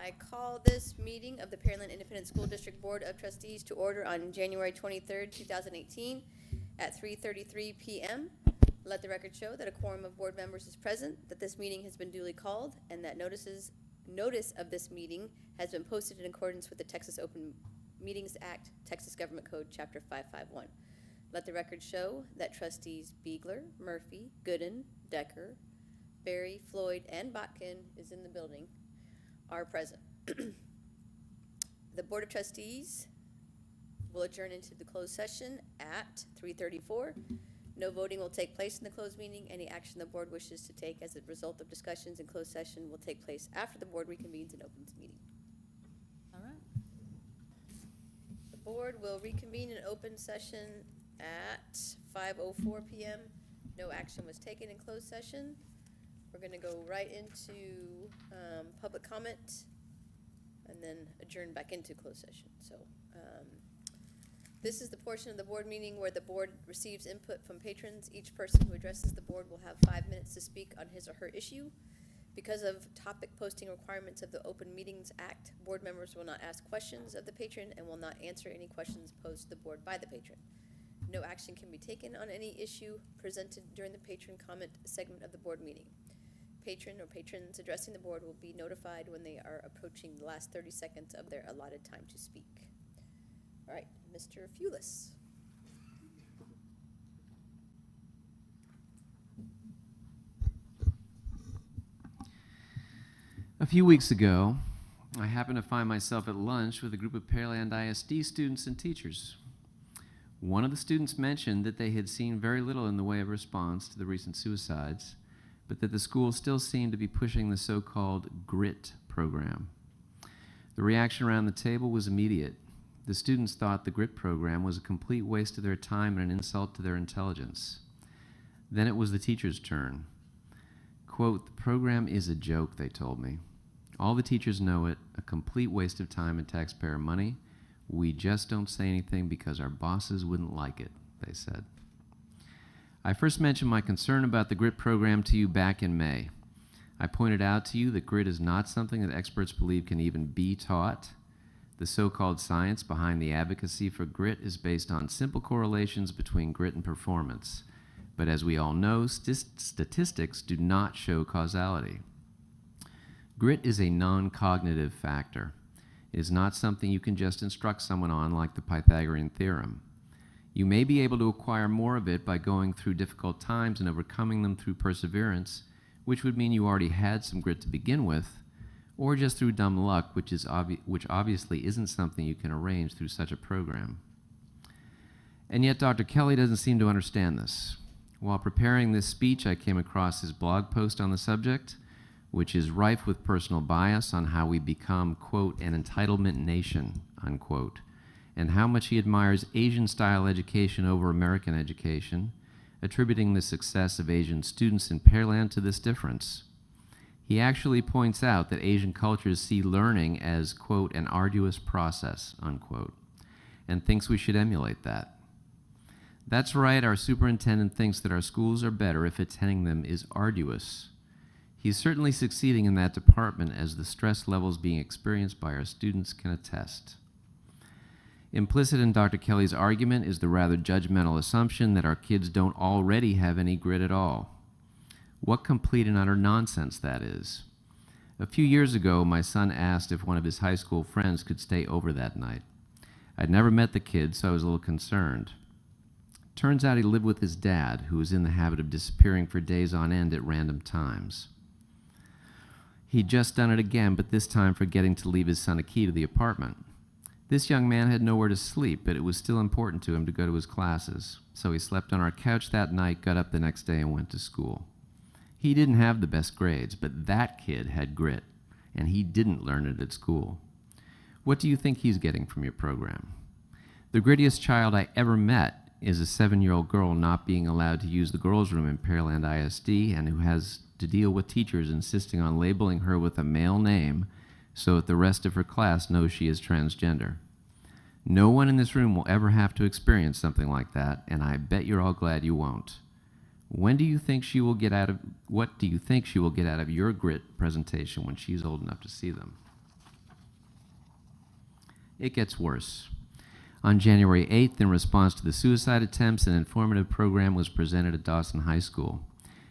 I call this meeting of the Pearland Independent School District Board of Trustees to order on January 23rd, 2018 at 3:33 p.m. Let the record show that a quorum of board members is present, that this meeting has been duly called, and that notice of this meeting has been posted in accordance with the Texas Open Meetings Act, Texas Government Code, Chapter 551. Let the record show that trustees Beegler, Murphy, Gooden, Decker, Berry, Floyd, and Botkin is in the building, are present. The Board of Trustees will adjourn into the closed session at 3:34. No voting will take place in the closed meeting. Any action the board wishes to take as a result of discussions in closed session will take place after the board reconvenes and opens meeting. All right. The board will reconvene in open session at 5:04 p.m. No action was taken in closed session. We're going to go right into public comment and then adjourn back into closed session. So this is the portion of the board meeting where the board receives input from patrons. Each person who addresses the board will have 5 minutes to speak on his or her issue. Because of topic posting requirements of the Open Meetings Act, board members will not ask questions of the patron and will not answer any questions posed to the board by the patron. No action can be taken on any issue presented during the patron comment segment of the board meeting. Patron or patrons addressing the board will be notified when they are approaching the last 30 seconds of their allotted time to speak. All right, Mr. Fulis. A few weeks ago, I happened to find myself at lunch with a group of Pearland ISD students and teachers. One of the students mentioned that they had seen very little in the way of response to the recent suicides, but that the school still seemed to be pushing the so-called GRIT program. The reaction around the table was immediate. The students thought the GRIT program was a complete waste of their time and an insult to their intelligence. Then it was the teachers' turn. Quote, "The program is a joke," they told me. "All the teachers know it, a complete waste of time and taxpayer money. We just don't say anything because our bosses wouldn't like it," they said. I first mentioned my concern about the GRIT program to you back in May. I pointed out to you that GRIT is not something that experts believe can even be taught. The so-called science behind the advocacy for GRIT is based on simple correlations between GRIT and performance. But as we all know, statistics do not show causality. GRIT is a non-cognitive factor. It is not something you can just instruct someone on like the Pythagorean theorem. You may be able to acquire more of it by going through difficult times and overcoming them through perseverance, which would mean you already had some grit to begin with, or just through dumb luck, which obviously isn't something you can arrange through such a program. And yet Dr. Kelly doesn't seem to understand this. While preparing this speech, I came across his blog post on the subject, which is rife with personal bias on how we become, quote, an entitlement nation, unquote, and how much he admires Asian-style education over American education, attributing the success of Asian students in Pearland to this difference. He actually points out that Asian cultures see learning as, quote, an arduous process, unquote, and thinks we should emulate that. That's right, our superintendent thinks that our schools are better if attending them is arduous. He's certainly succeeding in that department, as the stress levels being experienced by our students can attest. Implicit in Dr. Kelly's argument is the rather judgmental assumption that our kids don't already have any grit at all. What complete and utter nonsense that is. A few years ago, my son asked if one of his high school friends could stay over that night. I'd never met the kid, so I was a little concerned. Turns out he lived with his dad, who was in the habit of disappearing for days on end at random times. He'd just done it again, but this time forgetting to leave his son a key to the apartment. This young man had nowhere to sleep, but it was still important to him to go to his classes, so he slept on our couch that night, got up the next day, and went to school. He didn't have the best grades, but that kid had grit, and he didn't learn it at school. What do you think he's getting from your program? The grittiest child I ever met is a 7-year-old girl not being allowed to use the girls' room in Pearland ISD and who has to deal with teachers insisting on labeling her with a male name so that the rest of her class knows she is transgender. No one in this room will ever have to experience something like that, and I bet you're all glad you won't. What do you think she will get out of your grit presentation when she's old enough to see them? It gets worse. On January 8th, in response to the suicide attempts, an informative program was presented at Dawson High School.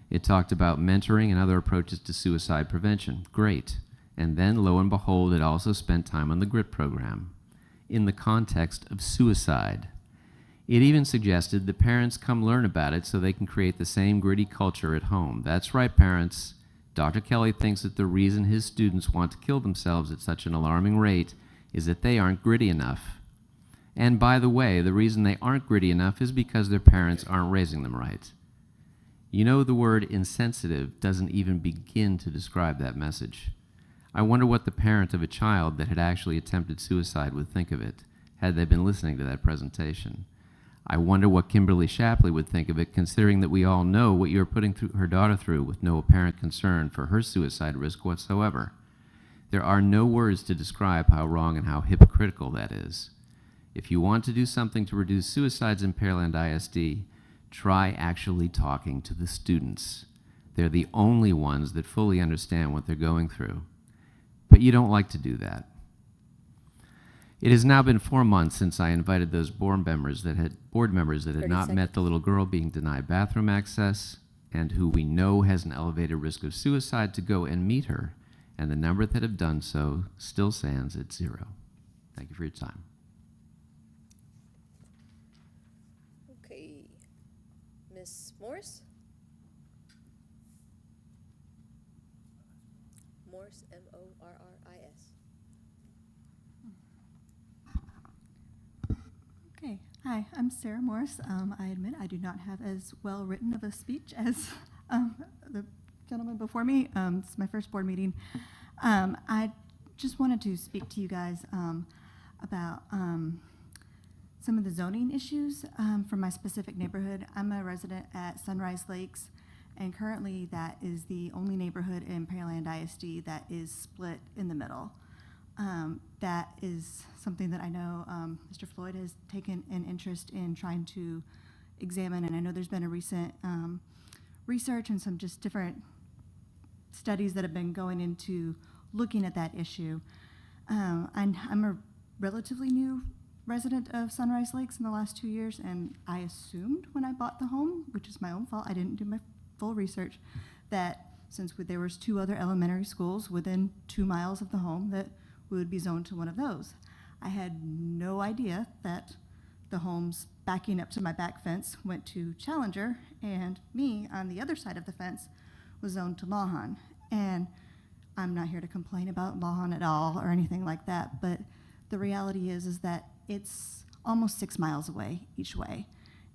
It talked about mentoring and other approaches to suicide prevention. Great. And then, lo and behold, it also spent time on the GRIT program in the context of suicide. It even suggested that parents come learn about it so they can create the same gritty culture at home. That's right, parents. Dr. Kelly thinks that the reason his students want to kill themselves at such an alarming rate is that they aren't gritty enough. And by the way, the reason they aren't gritty enough is because their parents aren't raising them right. You know, the word insensitive doesn't even begin to describe that message. I wonder what the parent of a child that had actually attempted suicide would think of it, had they been listening to that presentation. I wonder what Kimberly Shapley would think of it, considering that we all know what you're putting her daughter through with no apparent concern for her suicide risk whatsoever. There are no words to describe how wrong and how hypocritical that is. If you want to do something to reduce suicides in Pearland ISD, try actually talking to the students. They're the only ones that fully understand what they're going through. But you don't like to do that. It has now been 4 months since I invited those board members that had 30 not met seconds. the little girl being denied bathroom access and who we know has an elevated risk of suicide to go and meet her, and the number that have done so still stands at 0. Thank you for your time. Okay. Ms. Morris? Morris, Morris. Okay, hi, I'm Sarah Morris. I admit I do not have as well written of a speech as the gentleman before me. It's my first board meeting. I just wanted to speak to you guys about some of the zoning issues from my specific neighborhood. I'm a resident at Sunrise Lakes, and currently that is the only neighborhood in Pearland ISD that is split in the middle. That is something that I know Mr. Floyd has taken an interest in trying to examine, and I know there's been a recent research and some just different studies that have been going into looking at that issue. I'm a relatively new resident of Sunrise Lakes in the last 2 years, and I assumed when I bought the home, which is my own fault, I didn't do my full research, that since there was 2 other elementary schools within 2 miles of the home, that we would be zoned to one of those. I had no idea that the homes backing up to my back fence went to Challenger, and me on the other side of the fence was zoned to Lawhon. And I'm not here to complain about Lawhon at all or anything like that, but the reality is that it's almost 6 miles away each way.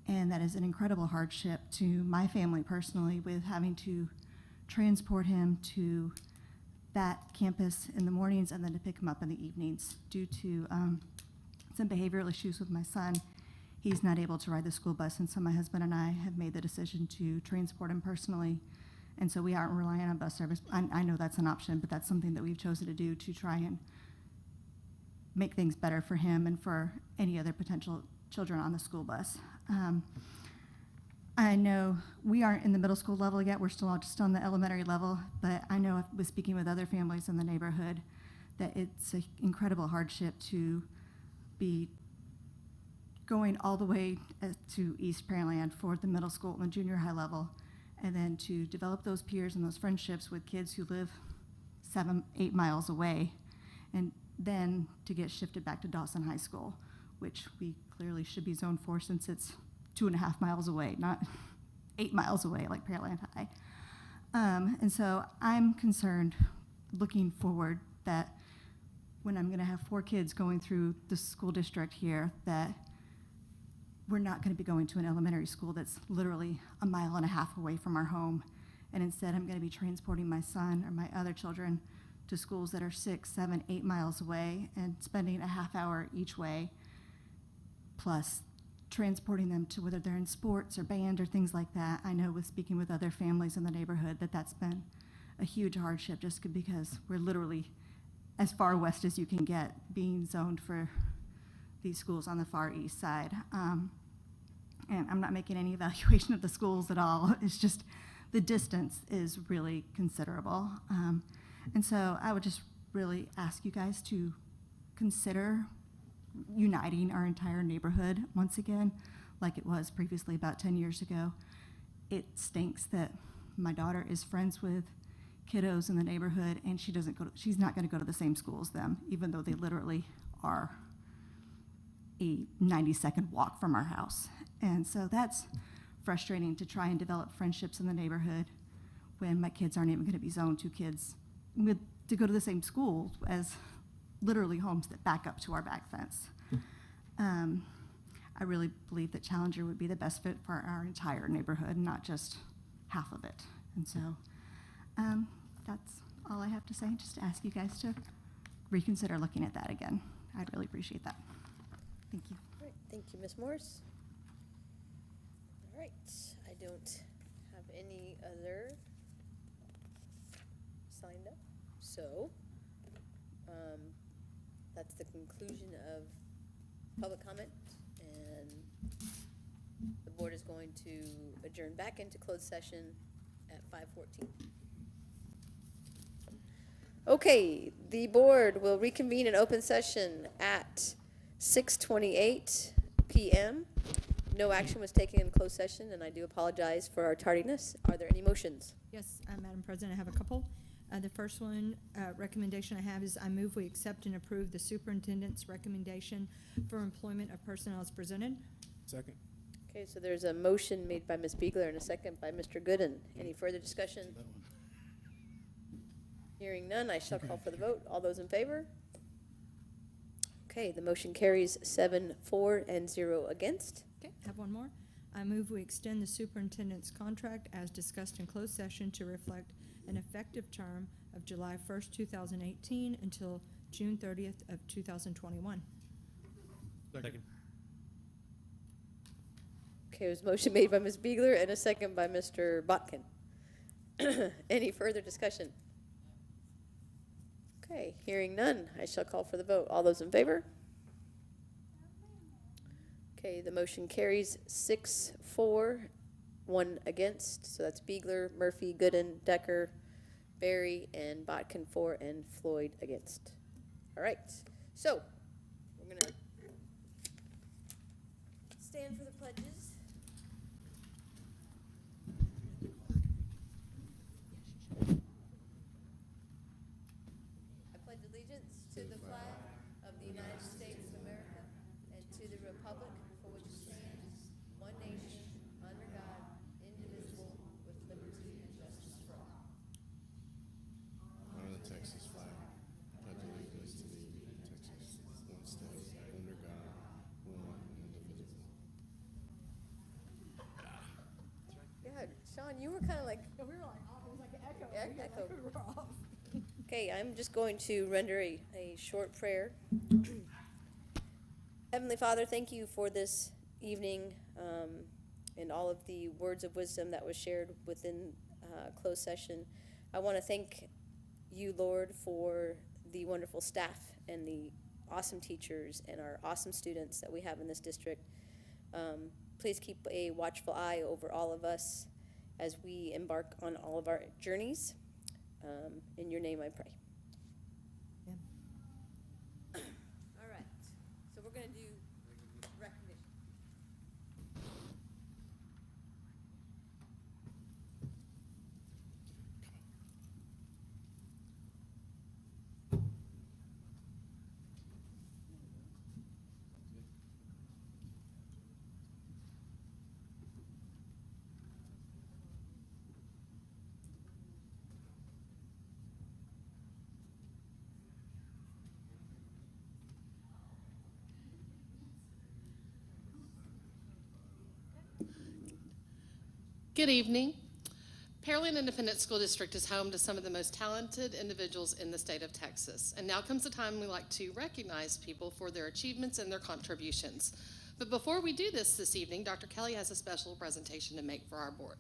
And that is an incredible hardship to my family personally, with having to transport him to that campus in the mornings and then to pick him up in the evenings. Due to some behavioral issues with my son, he's not able to ride the school bus, and so my husband and I have made the decision to transport him personally. And so we aren't relying on bus service. I know that's an option, but that's something that we've chosen to do to try and make things better for him and for any other potential children on the school bus. I know we aren't in the middle school level yet. We're still just on the elementary level, but I know with speaking with other families in the neighborhood that it's an incredible hardship to be going all the way to East Pearland for the middle school and the junior high level, and then to develop those peers and those friendships with kids who live 7-8 miles away, and then to get shifted back to Dawson High School, which we clearly should be zoned for since it's 2.5 miles away, not 8 miles away like Pearland High. And so I'm concerned looking forward that when I'm gonna have 4 kids going through the school district here, that we're not gonna be going to an elementary school that's literally 1.5 miles away from our home. And instead I'm gonna be transporting my son or my other children to schools that are 6, 7, 8 miles away and spending a half hour each way, plus transporting them to whether they're in sports or band or things like that. I know with speaking with other families in the neighborhood that that's been a huge hardship, just because we're literally as far west as you can get being zoned for these schools on the far east side. And I'm not making any evaluation of the schools at all. It's just the distance is really considerable. And so I would just really ask you guys to consider uniting our entire neighborhood once again, like it was previously about 10 years ago. It stinks that my daughter is friends with kiddos in the neighborhood, and she's not going to go to the same school as them, even though they literally are a 90-second walk from our house. And so that's frustrating, to try and develop friendships in the neighborhood when my kids aren't even going to be zoned to kids to go to the same school as literally homes that back up to our back fence. I really believe that Challenger would be the best fit for our entire neighborhood, not just half of it. And so that's all I have to say, just to ask you guys to reconsider looking at that again. I'd really appreciate that. Thank you. All right, thank you, Ms. Morris. All right, I don't have any other signed up, so that's the conclusion of public comment, and the board is going to adjourn back into closed session at 5:14. Okay, the board will reconvene in open session at 6:28 PM. No action was taken in closed session, and I do apologize for our tardiness. Are there any motions? Yes, Madam President, I have a couple. The first one, recommendation I have is I move we accept and approve the superintendent's recommendation for employment of personnel as presented. Second. Okay, so there's a motion made by Ms. Beegler and a second by Mr. Gooden. Any further discussion? Hearing none, I shall call for the vote. All those in favor? Okay, the motion carries 7-4 and 0 against. Okay, I have one more. I move we extend the superintendent's contract as discussed in closed session to reflect an effective term of July 1st, 2018 until June 30th of 2021. Second. Okay, it was a motion made by Ms. Beegler and a second by Mr. Botkin. Any further discussion? Okay, hearing none, I shall call for the vote. All those in favor? Okay, the motion carries 6-4, 1 against. So that's Beegler, Murphy, Gooden, Decker, Barry, and Botkin 4, and Floyd against. All right, so we're gonna stand for the pledges. I pledge allegiance to the flag of the United States of America and to the republic for which it stands, one nation, under God, indivisible, with liberty and justice for all. Honor the Texas flag. Pledge allegiance to the Texas, one state, under God, one and indivisible. Yeah, Sean, you were kind of like, We were like, it was like an echo. Echo. We were off. okay, I'm just going to render a short prayer. Heavenly Father, thank you for this evening and all of the words of wisdom that was shared within closed session. I want to thank you, Lord, for the wonderful staff and the awesome teachers and our awesome students that we have in this district. Please keep a watchful eye over all of us as we embark on all of our journeys. In your name I pray. Yeah. All right, so we're going to do recognition. Good evening. Pearland Independent School District is home to some of the most talented individuals in the state of Texas. And now comes the time we like to recognize people for their achievements and their contributions. But before we do this evening, Dr. Kelly has a special presentation to make for our board.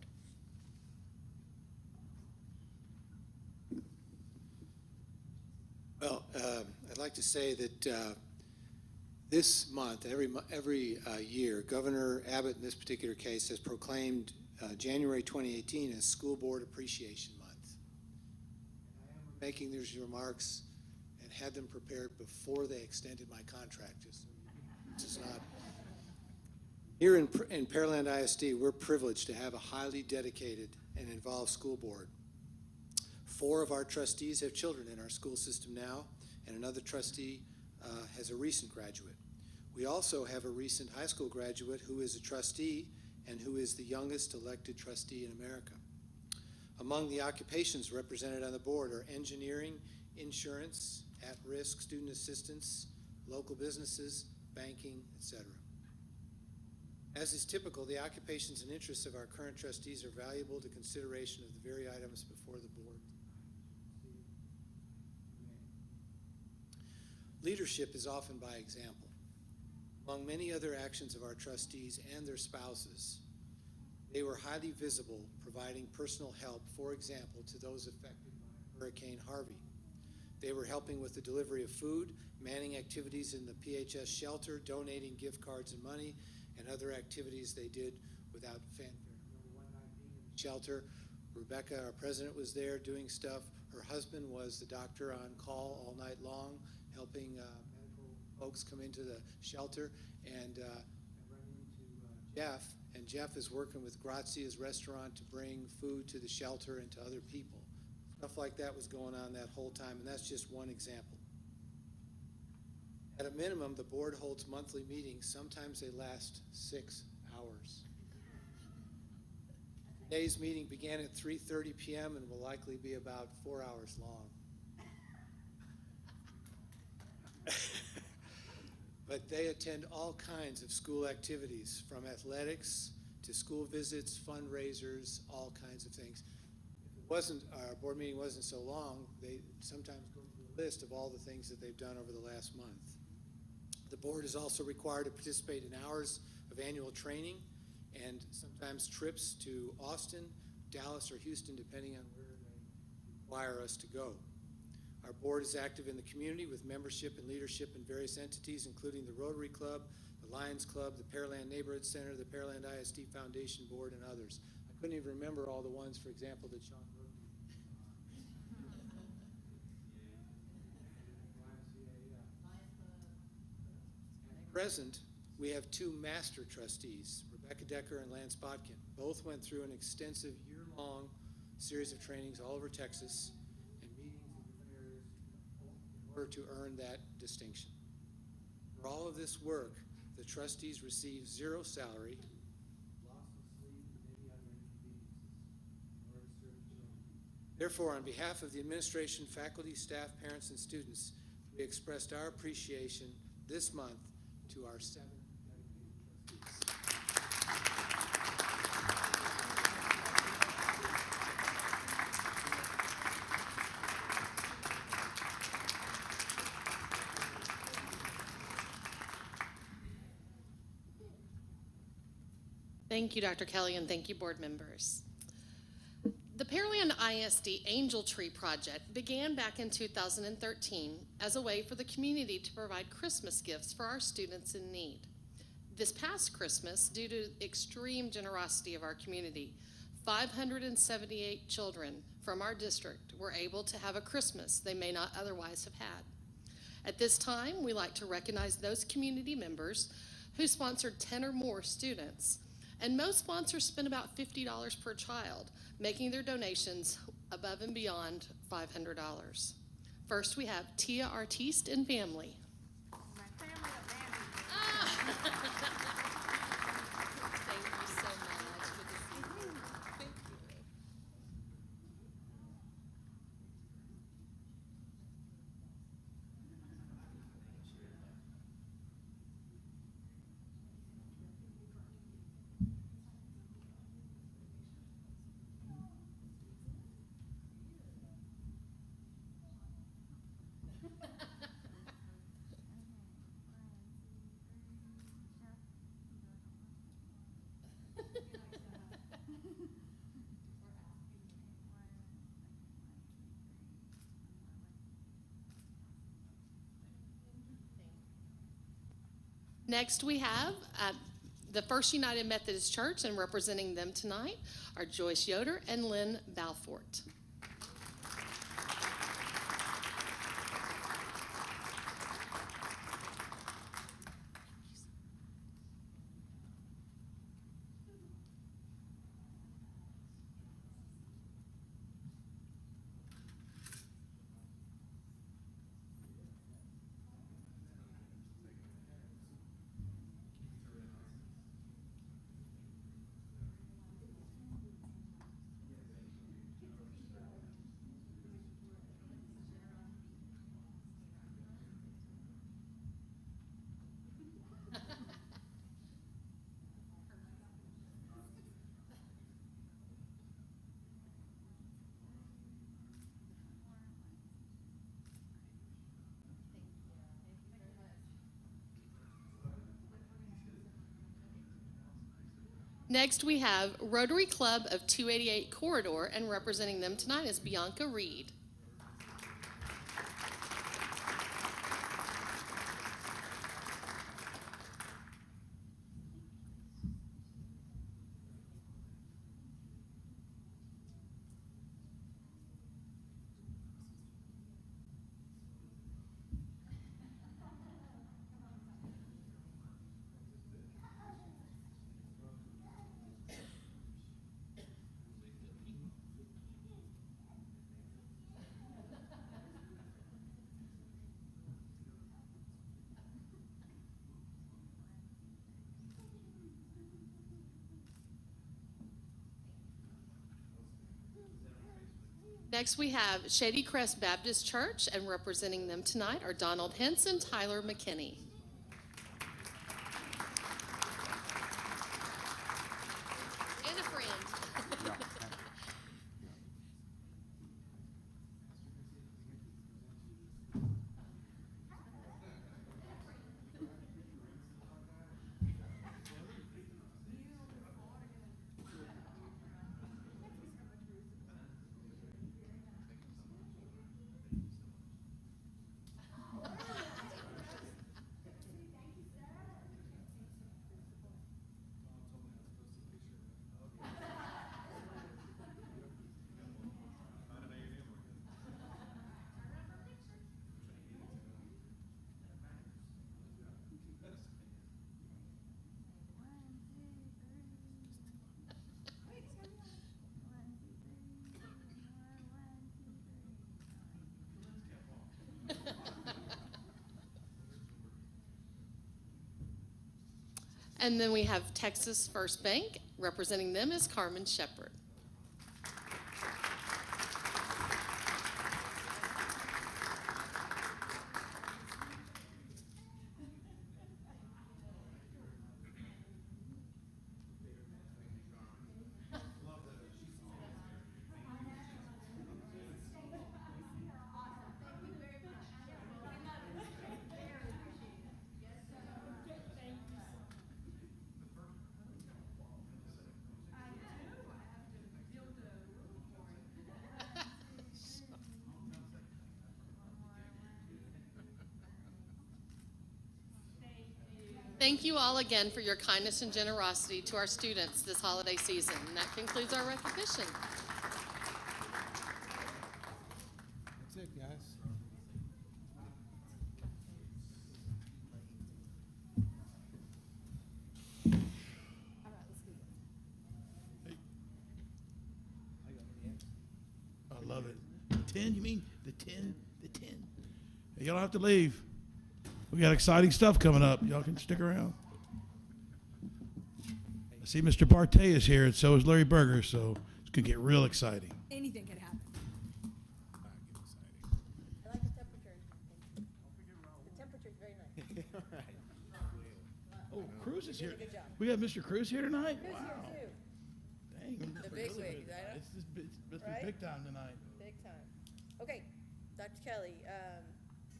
Well, I'd like to say that this month, every year, Governor Abbott, in this particular case, has proclaimed January 2018 as School Board Appreciation Month. I am making these remarks and had them prepared before they extended my contract, just so you This is not. Here in Pearland ISD, we're privileged to have a highly dedicated and involved school board. 4 of our trustees have children in our school system now, and another trustee has a recent graduate. We also have a recent high school graduate who is a trustee and who is the youngest elected trustee in America. Among the occupations represented on the board are engineering, insurance, at-risk student assistance, local businesses, banking, etc. As is typical, the occupations and interests of our current trustees are valuable to consideration of the very items before the board. Leadership is often by example. Among many other actions of our trustees and their spouses, they were highly visible, providing personal help, for example, to those affected by Hurricane Harvey. They were helping with the delivery of food, manning activities in the PHS shelter, donating gift cards and money, and other activities they did without fanfare. Remember one night being in the shelter, Rebecca, our president, was there doing stuff. Her husband was the doctor on call all night long, helping medical folks come into the shelter, and running into Jeff, and Jeff is working with Grazia's restaurant to bring food to the shelter and to other people. Stuff like that was going on that whole time, and that's just one example. At a minimum, the board holds monthly meetings. Sometimes they last 6 hours. Today's meeting began at 3:30 p.m. and will likely be about 4 hours long. But they attend all kinds of school activities, from athletics to school visits, fundraisers, all kinds of things. If it wasn't, our board meeting wasn't so long, they sometimes go through a list of all the things that they've done over the last month. The board is also required to participate in hours of annual training and sometimes trips to Austin, Dallas, or Houston, depending on where they require us to go. Our board is active in the community with membership and leadership in various entities, including the Rotary Club, the Lions Club, the Pearland Neighborhood Center, the Pearland ISD Foundation Board, and others. I couldn't even remember all the ones, for example, that Sean wrote. At present, we have 2 master trustees, Rebecca Decker and Lance Botkin. Both went through an extensive year-long series of trainings all over Texas and meetings in different areas in order to earn that distinction. For all of this work, the trustees receive 0 salary, loss of sleep, and many other inconveniences in order to serve children. Therefore, on behalf of the administration, faculty, staff, parents, and students, we expressed our appreciation this month to our 7 dedicated trustees. Thank you, Dr. Kelly, and thank you, board members. The Pearland ISD Angel Tree Project began back in 2013 as a way for the community to provide Christmas gifts for our students in need. This past Christmas, due to extreme generosity of our community, 578 children from our district were able to have a Christmas they may not otherwise have had. At this time, we like to recognize those community members who sponsored 10 or more students. And most sponsors spend about $50 per child, making their donations above and beyond $500. First, we have Tia Artiste and family. My family of Vandy. Thank you so much. Good to see you. Thank you. Next, we have the First United Methodist Church, and representing them tonight are Joyce Yoder and Lynn Balfort. Next, we have Rotary Club of 288 Corridor, and representing them tonight is Bianca Reed. Next, we have Shady Crest Baptist Church, and representing them tonight are Donald Hentz and Tyler McKinney. And a friend. And then we have Texas First Bank. Representing them is Carmen Shepherd. Thank you all again for your kindness and generosity to our students this holiday season. And that concludes our recognition. That's it, guys. I love it. 10, you mean? The 10? The 10. Hey, y'all don't have to leave. We got exciting stuff coming up. Y'all can stick around. I see Mr. Partey is here, and so is Larry Berger, so it's going to get real exciting. Anything could happen. I like the temperature. The temperature's very nice. Oh, Cruz is here. Good job. We have Mr. Cruz here tonight? Who's Wow. here Dang. The big wig, right? It's must be Right? big time tonight. too? Big time. Okay, Dr. Kelly,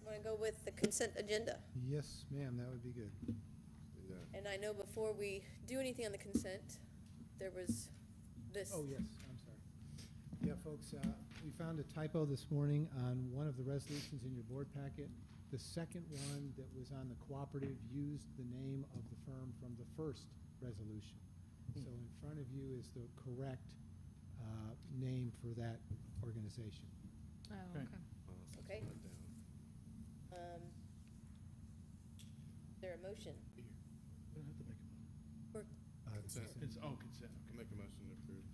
want to go with the consent agenda? Yes, ma'am, that would be good. And I know before we do anything on the consent, there was this. Oh, yes, I'm sorry. Yeah, folks, we found a typo this morning on one of the resolutions in your board packet. The second one that was on the cooperative used the name of the firm from the first resolution. So in front of you is the correct name for that organization. Oh, Okay. Okay. Is there a motion? We don't have to make a Or- Consent. motion. Consent. Make a motion to approve.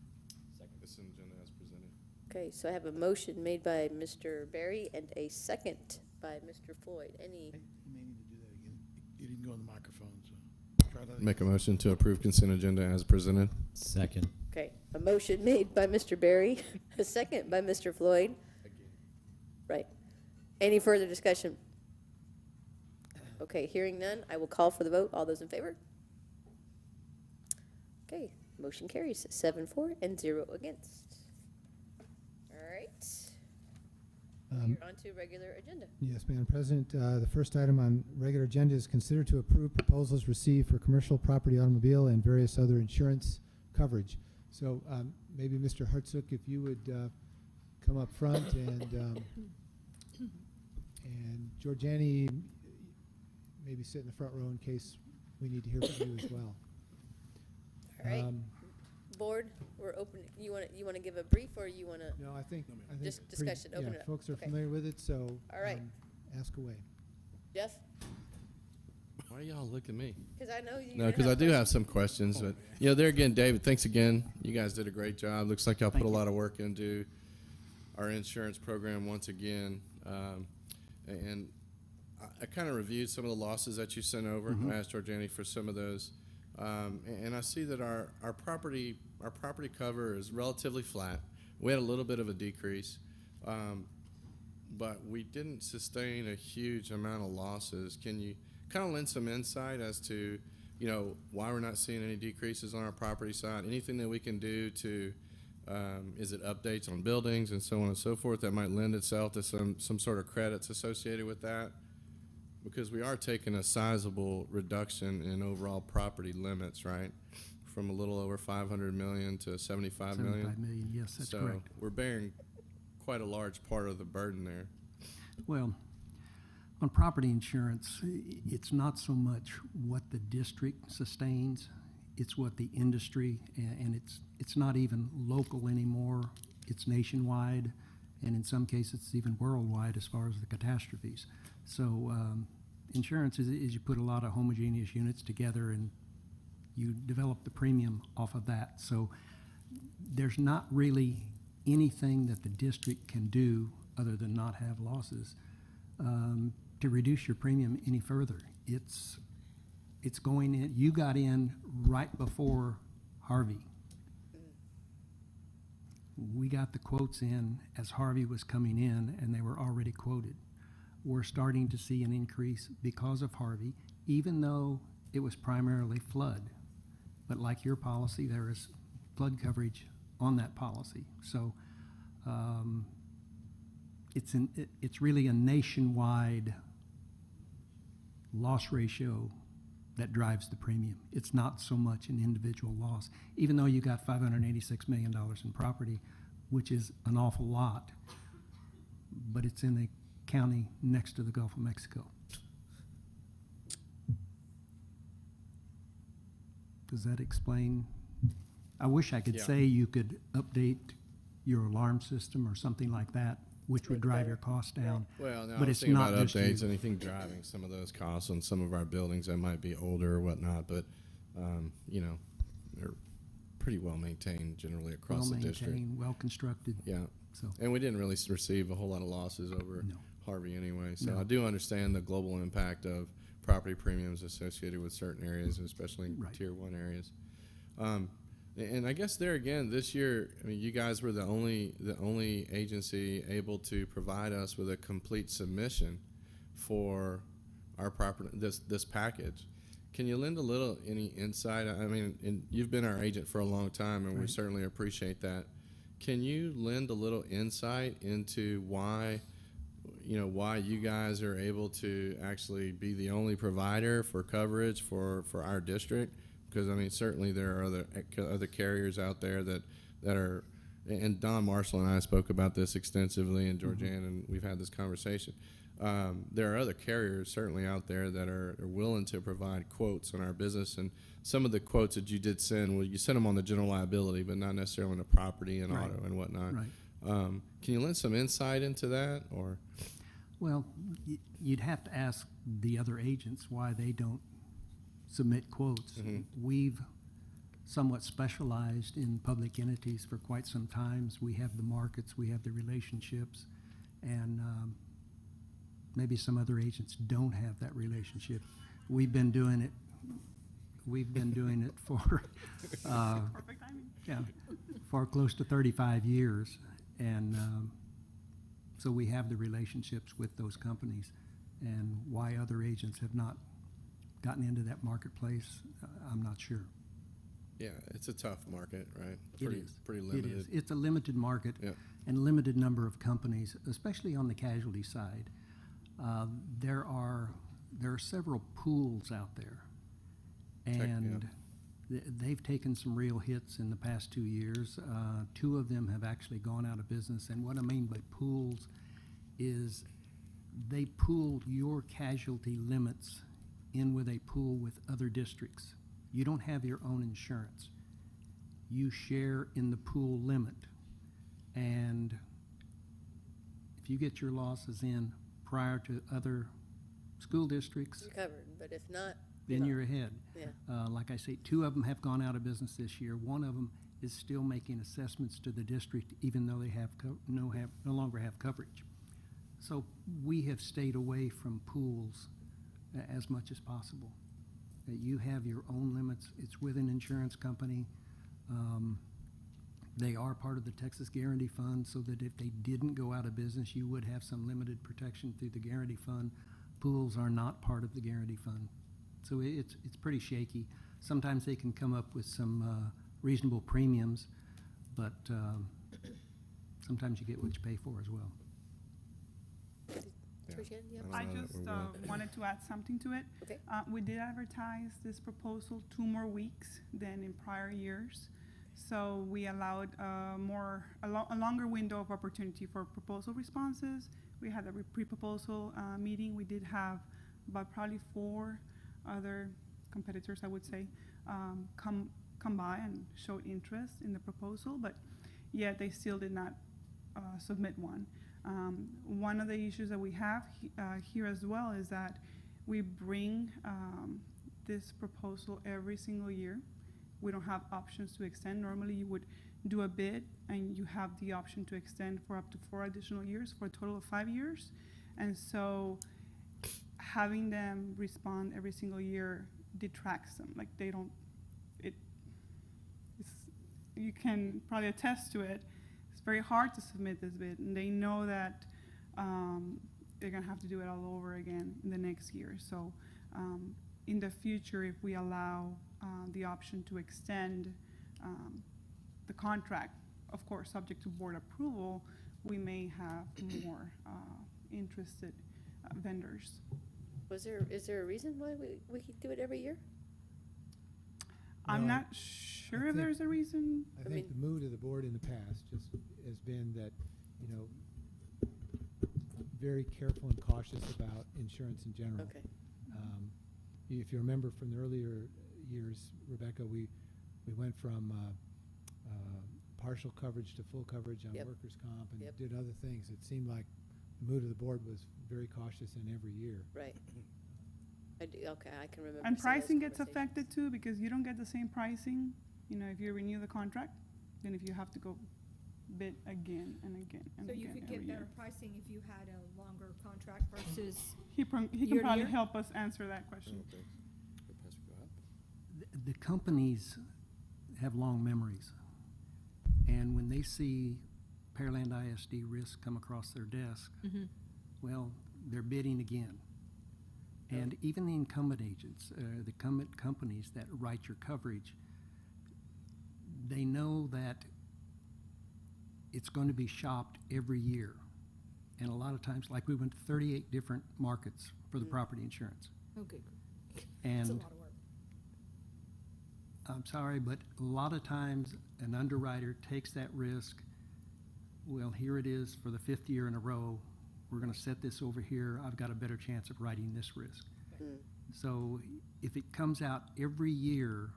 Consent agenda as presented. Okay, so I have a motion made by Mr. Barry and a second by Mr. Floyd. Any, Hey, you may need to do that again. You didn't go on the microphone, so try that. Make a motion to approve consent agenda as presented. Second. okay, a motion made by Mr. Barry, a second by Mr. Floyd. Right. Any further discussion? Okay, hearing none, I will call for the vote. All those in favor? Okay, motion carries 7-4 and 0 against. All right. You're on to regular agenda. Yes, Madam President, the first item on regular agenda is consider to approve proposals received for commercial property, automobile, and various other insurance coverage. So maybe Mr. Hartsook, if you would come up front, and Georgiani, maybe sit in the front row in case we need to hear from you as well. All right, board, we're open, you wanna give a brief, or you wanna, No, I think Just discussion, open it up. Folks are Okay. familiar with it, so All right. Ask away. Jeff? Why y'all look at me? Cause I know you. No, because I do have some questions, but, there again, David, thanks again. You guys did a great job. Looks like y'all put a lot of work into our insurance program once again. And I kind of reviewed some of the losses that you sent over. I asked Georgiani for some of those. And I see that our property cover is relatively flat. We had a little bit of a decrease, but we didn't sustain a huge amount of losses. Can you kind of lend some insight as to, why we're not seeing any decreases on our property side? Anything that we can do to, is it updates on buildings and so on and so forth that might lend itself to some sort of credits associated with that? Because we are taking a sizable reduction in overall property limits, right? From a little over 500 million to 75 million. 75 million, yes, that's correct. So we're bearing quite a large part of the burden there. Well, on property insurance, it's not so much what the district sustains, it's what the industry, and it's not even local anymore, it's nationwide, and in some cases, it's even worldwide as far as the catastrophes. So insurance is you put a lot of homogeneous units together and you develop the premium off of that. So there's not really anything that the district can do other than not have losses to reduce your premium any further. It's going in. You got in right before Harvey. We got the quotes in as Harvey was coming in, and they were already quoted. We're starting to see an increase because of Harvey, even though it was primarily flood. But like your policy, there is flood coverage on that policy. So it's really a nationwide loss ratio that drives the premium. It's not so much an individual loss. Even though you got $586 million in property, which is an awful lot, but it's in a county next to the Gulf of Mexico. Does that explain? I wish I could say you could update your alarm system or something like that, which would drive your costs down. Well, no, but I was it's thinking not about just updates, you. anything driving some of those costs on some of our buildings that might be older or whatnot, but, they're pretty well maintained generally across the district. Well-maintained, well-constructed. Yeah. So And we didn't really receive a whole lot of losses over No. Harvey anyway. So No. I do understand the global impact of property premiums associated with certain areas, especially Right. tier 1 areas. And I guess there again, this year, you guys were the only agency able to provide us with a complete submission for our property, this package. Can you lend any insight? And you've been our agent for a long time, and we Right. certainly appreciate that. Can you lend a little insight into why you guys are able to actually be the only provider for coverage for our district? Because certainly there are other carriers out there that are, and Don Marshall and I spoke about this extensively, and Georgianne, and we've had this conversation. There are other carriers certainly out there that are willing to provide quotes on our business, and some of the quotes that you did send, well, you sent them on the general liability, but not necessarily on the property and Right. auto and whatnot. Right. Can you lend some insight into that, or? Well, you'd have to ask the other agents why they don't submit quotes. Mhm. We've somewhat specialized in public entities for quite some time. We have the markets, we have the relationships, and maybe some other agents don't have that relationship. We've been doing it for Perfect timing. for close to 35 years, and so we have the relationships with those companies. And why other agents have not gotten into that marketplace, I'm not sure. Yeah, it's a tough market, right? It is. Pretty It limited. is. It's a limited market Yeah. and limited number of companies, especially on the casualty side. There are several pools out there, and They've taken some real hits in the past 2 years. Two of them have actually gone out of business. And what I mean by pools is they pooled your casualty limits in with a pool with other districts. You don't have your own insurance. You share in the pool limit. And if you get your losses in prior to other school districts, You're covered, but if not, then you're ahead. yeah. Like I say, two of them have gone out of business this year. One of them is still making assessments to the district, even though they no longer have coverage. So we have stayed away from pools as much as possible. That you have your own limits. It's with an insurance company. They are part of the Texas Guarantee Fund, so that if they didn't go out of business, you would have some limited protection through the Guarantee Fund. Pools are not part of the Guarantee Fund. So it's pretty shaky. Sometimes they can come up with some reasonable premiums, but sometimes you get what you pay for as well. Tricia, you have- I I don't know that just we will. wanted to add something to it. Okay. We did advertise this proposal 2 more weeks than in prior years. So we allowed a longer window of opportunity for proposal responses. We had a pre-proposal meeting. We did have about probably 4 other competitors, I would say, come by and show interest in the proposal, but yet they still did not submit one. One of the issues that we have here as well is that we bring this proposal every single year. We don't have options to extend. Normally you would do a bid and you have the option to extend for up to 4 additional years for a total of 5 years. And so having them respond every single year detracts them. Like they don't, you can probably attest to it. It's very hard to submit this bid, and they know that they're gonna have to do it all over again in the next year. So in the future, if we allow the option to extend the contract, of course, subject to board approval, we may have more interested vendors. Is there a reason why we could do it every year? I'm No, not sure I if think- there's a reason. I I think mean- the mood of the board in the past just has been that, you know, very careful and cautious about insurance in general. Okay, If you remember from the earlier years, Rebecca, we went from partial coverage to full coverage on Yep. workers' comp and Yep. did other things. It seemed like the mood of the board was very cautious in every year. right. I do, okay, I can remember. And some of those pricing gets conversations. affected too, because you don't get the same pricing, you know, if you renew the contract, than if you have to go bid again and again and So you again could every get better year. pricing if you had a longer contract versus, He can year to probably year? help us answer that question. The companies have long memories. And when they see Pearland ISD risk come across their desk, well, they're bidding again. And even the incumbent agents, the incumbent companies that write your coverage, they know that it's going to be shopped every year. And a lot of times, like we went to 38 different markets for the property insurance. okay, it's a And lot of work. I'm sorry, but a lot of times an underwriter takes that risk. Well, here it is for the 5th year in a row. We're going to set this over here. I've got a better chance of writing this risk. Mm. So if it comes out every year,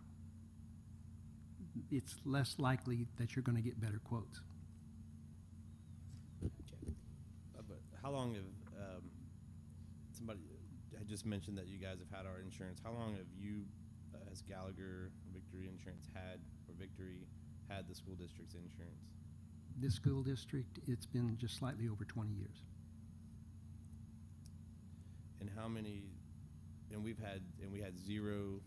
it's less likely that you're going to get better quotes. But how long have, somebody had just mentioned that you guys have had our insurance. How long have you, as Gallagher Victory Insurance had, or Victory had the school district's insurance? This school district, it's been just slightly over 20 years. And how many, and we had 0,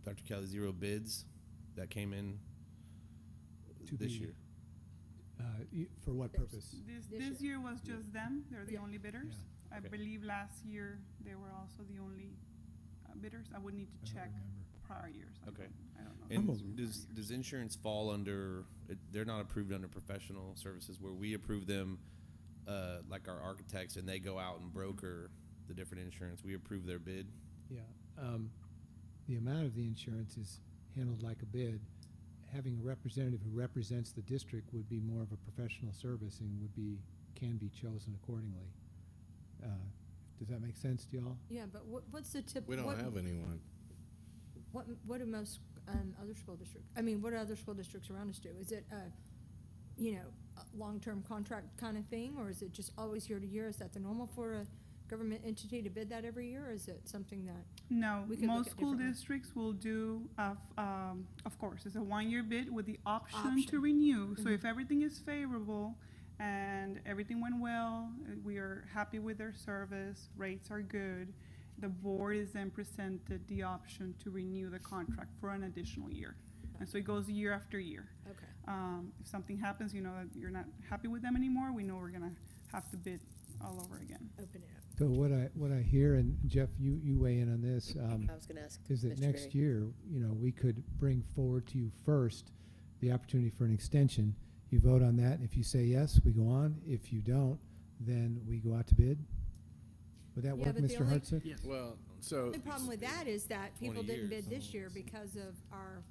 Dr. Kelly, 0 bids that came in To this be- year? For what purpose? This year was just them, they're the Yeah. only bidders. I Okay. believe last year, they were also the only bidders. I would need to I don't check remember. prior years. Okay. I don't know. And over does insurance fall under, they're not approved under professional services where we approve them, like our architects, and they go out and broker the different insurance, we approve their bid? Yeah, the amount of the insurance is handled like a bid, having a representative who represents the district would be more of a professional service and can be chosen accordingly. Does that make sense to y'all? Yeah, but what's the tip? We don't have anyone. What do most other school districts, what do other school districts around us do? Is it a long-term contract kind of thing, or is it just always year to year? Is that the normal for a government entity to bid that every year, or is it something that? No, We could look most at school differently. districts will do, of course, it's a one-year bid with the option to Option. renew. So Mhm. if everything is favorable and everything went well, we are happy with their service, rates are good, the board is then presented the option to renew the contract for an additional year. And so it goes year after year. Okay. If something happens, you know, that you're not happy with them anymore, we know we're gonna have to bid all over again. Open it up. So what I hear, and Jeff, you weigh in on this, I was gonna ask is that Mr. next Berry. year, we could bring forward to you first the opportunity for an extension. You vote on that. If you say yes, we go on. If you don't, then we go out to bid. Would that Yeah, work, but the Mr. only- Hartsook? Yes. Well, so. The problem with that is that people 20 didn't years, bid this year almost. because of our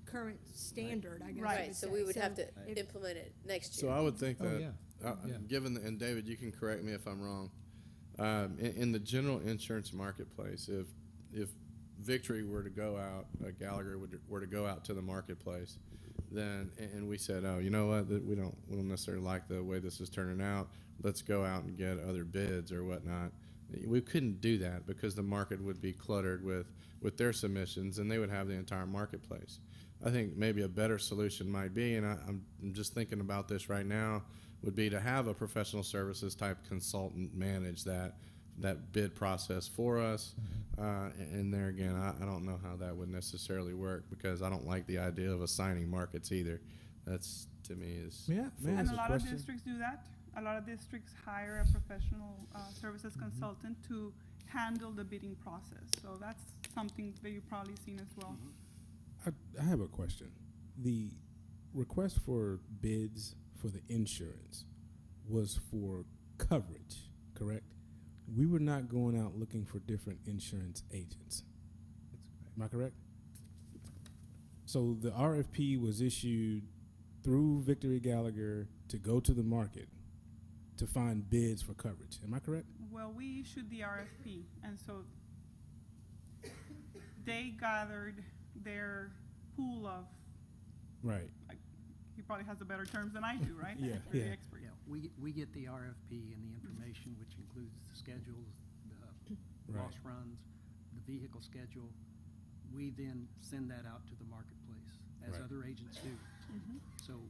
current standard, I guess. I Right, would So we say. would have to if- implement it next So year. I would think Oh, that, yeah. Yeah. given, and David, you can correct me if I'm wrong, in the general insurance marketplace, if Victory were to go out, Gallagher were to go out to the marketplace, then, and we said, oh, you know what, that we don't necessarily like the way this is turning out, let's go out and get other bids or whatnot. We couldn't do that because the market would be cluttered with their submissions, and they would have the entire marketplace. I think maybe a better solution might be, and I'm just thinking about this right now, would be to have a professional services type consultant manage that bid process for us. And there again, I don't know how that would necessarily work because I don't like the idea of assigning markets either. That's, to me, is. May I And ask a a lot of question? districts do that. A lot of districts hire a professional services consultant to handle the bidding process. So that's something that you've probably seen as well. I have a question. The request for bids for the insurance was for coverage, correct? We were not going out looking for different insurance agents. Am I correct? So the RFP was issued through Victory Gallagher to go to the market to find bids for coverage. Am I correct? Well, we issued the RFP, and so they gathered their pool of, Right. he probably has the better terms than I do, right? Yeah, You're the yeah. expert. Yeah, we get the RFP and the information, which includes the schedules, the Right. loss runs, the vehicle schedule. We then send that out to the marketplace, as Right. other agents do. Mhm. So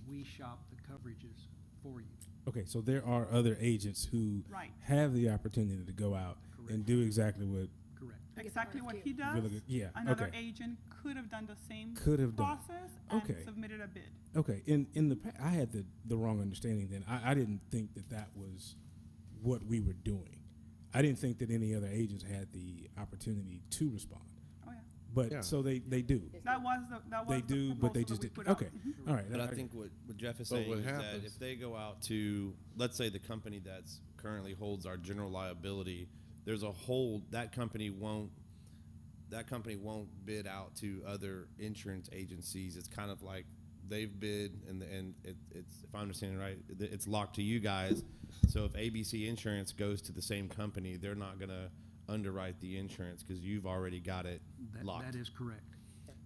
we shop the coverages for you. Okay, so there are other agents who Right. have the opportunity to go out and Correct. do exactly what Correct. Exactly what RFQ. he does. really good. Yeah, Another okay. agent could have done the same Could have done. process and Okay. submitted a bid. Okay, in the I had the wrong understanding then. I didn't think that was what we were doing. I didn't think that any other agents had the opportunity to respond. Oh, yeah. But Yeah. so they do. That was the They do, but they proposal just that we did. put out. Okay, Mhm. all right. But I think what Jeff is But saying what is that happens- if they go out to, let's say the company that's currently holds our general liability, there's a hold, that company won't bid out to other insurance agencies. It's kind of like they've bid and it's, if I'm understanding right, it's locked to you guys. So if ABC Insurance goes to the same company, they're not gonna underwrite the insurance because you've already got it locked. That is correct.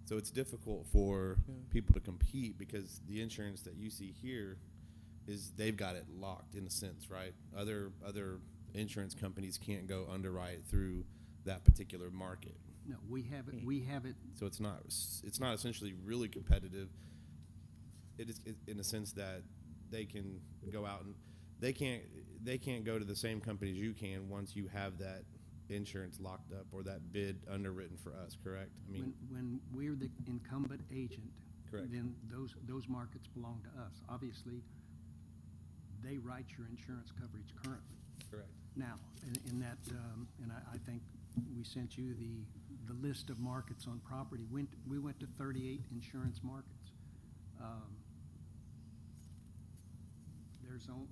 So it's difficult for people to compete because the insurance that you see here is they've got it locked in a sense, right? Other insurance companies can't go underwrite through that particular market. No, we have it, So it's not essentially really competitive. It is in a sense that they can go out and they can't go to the same companies you can once you have that insurance locked up or that bid underwritten for us, correct? I mean, when we're the incumbent agent, Correct. then those markets belong to us. Obviously, they write your insurance coverage currently. correct. Now, in that, and I think we sent you the list of markets on property. We went to 38 insurance markets.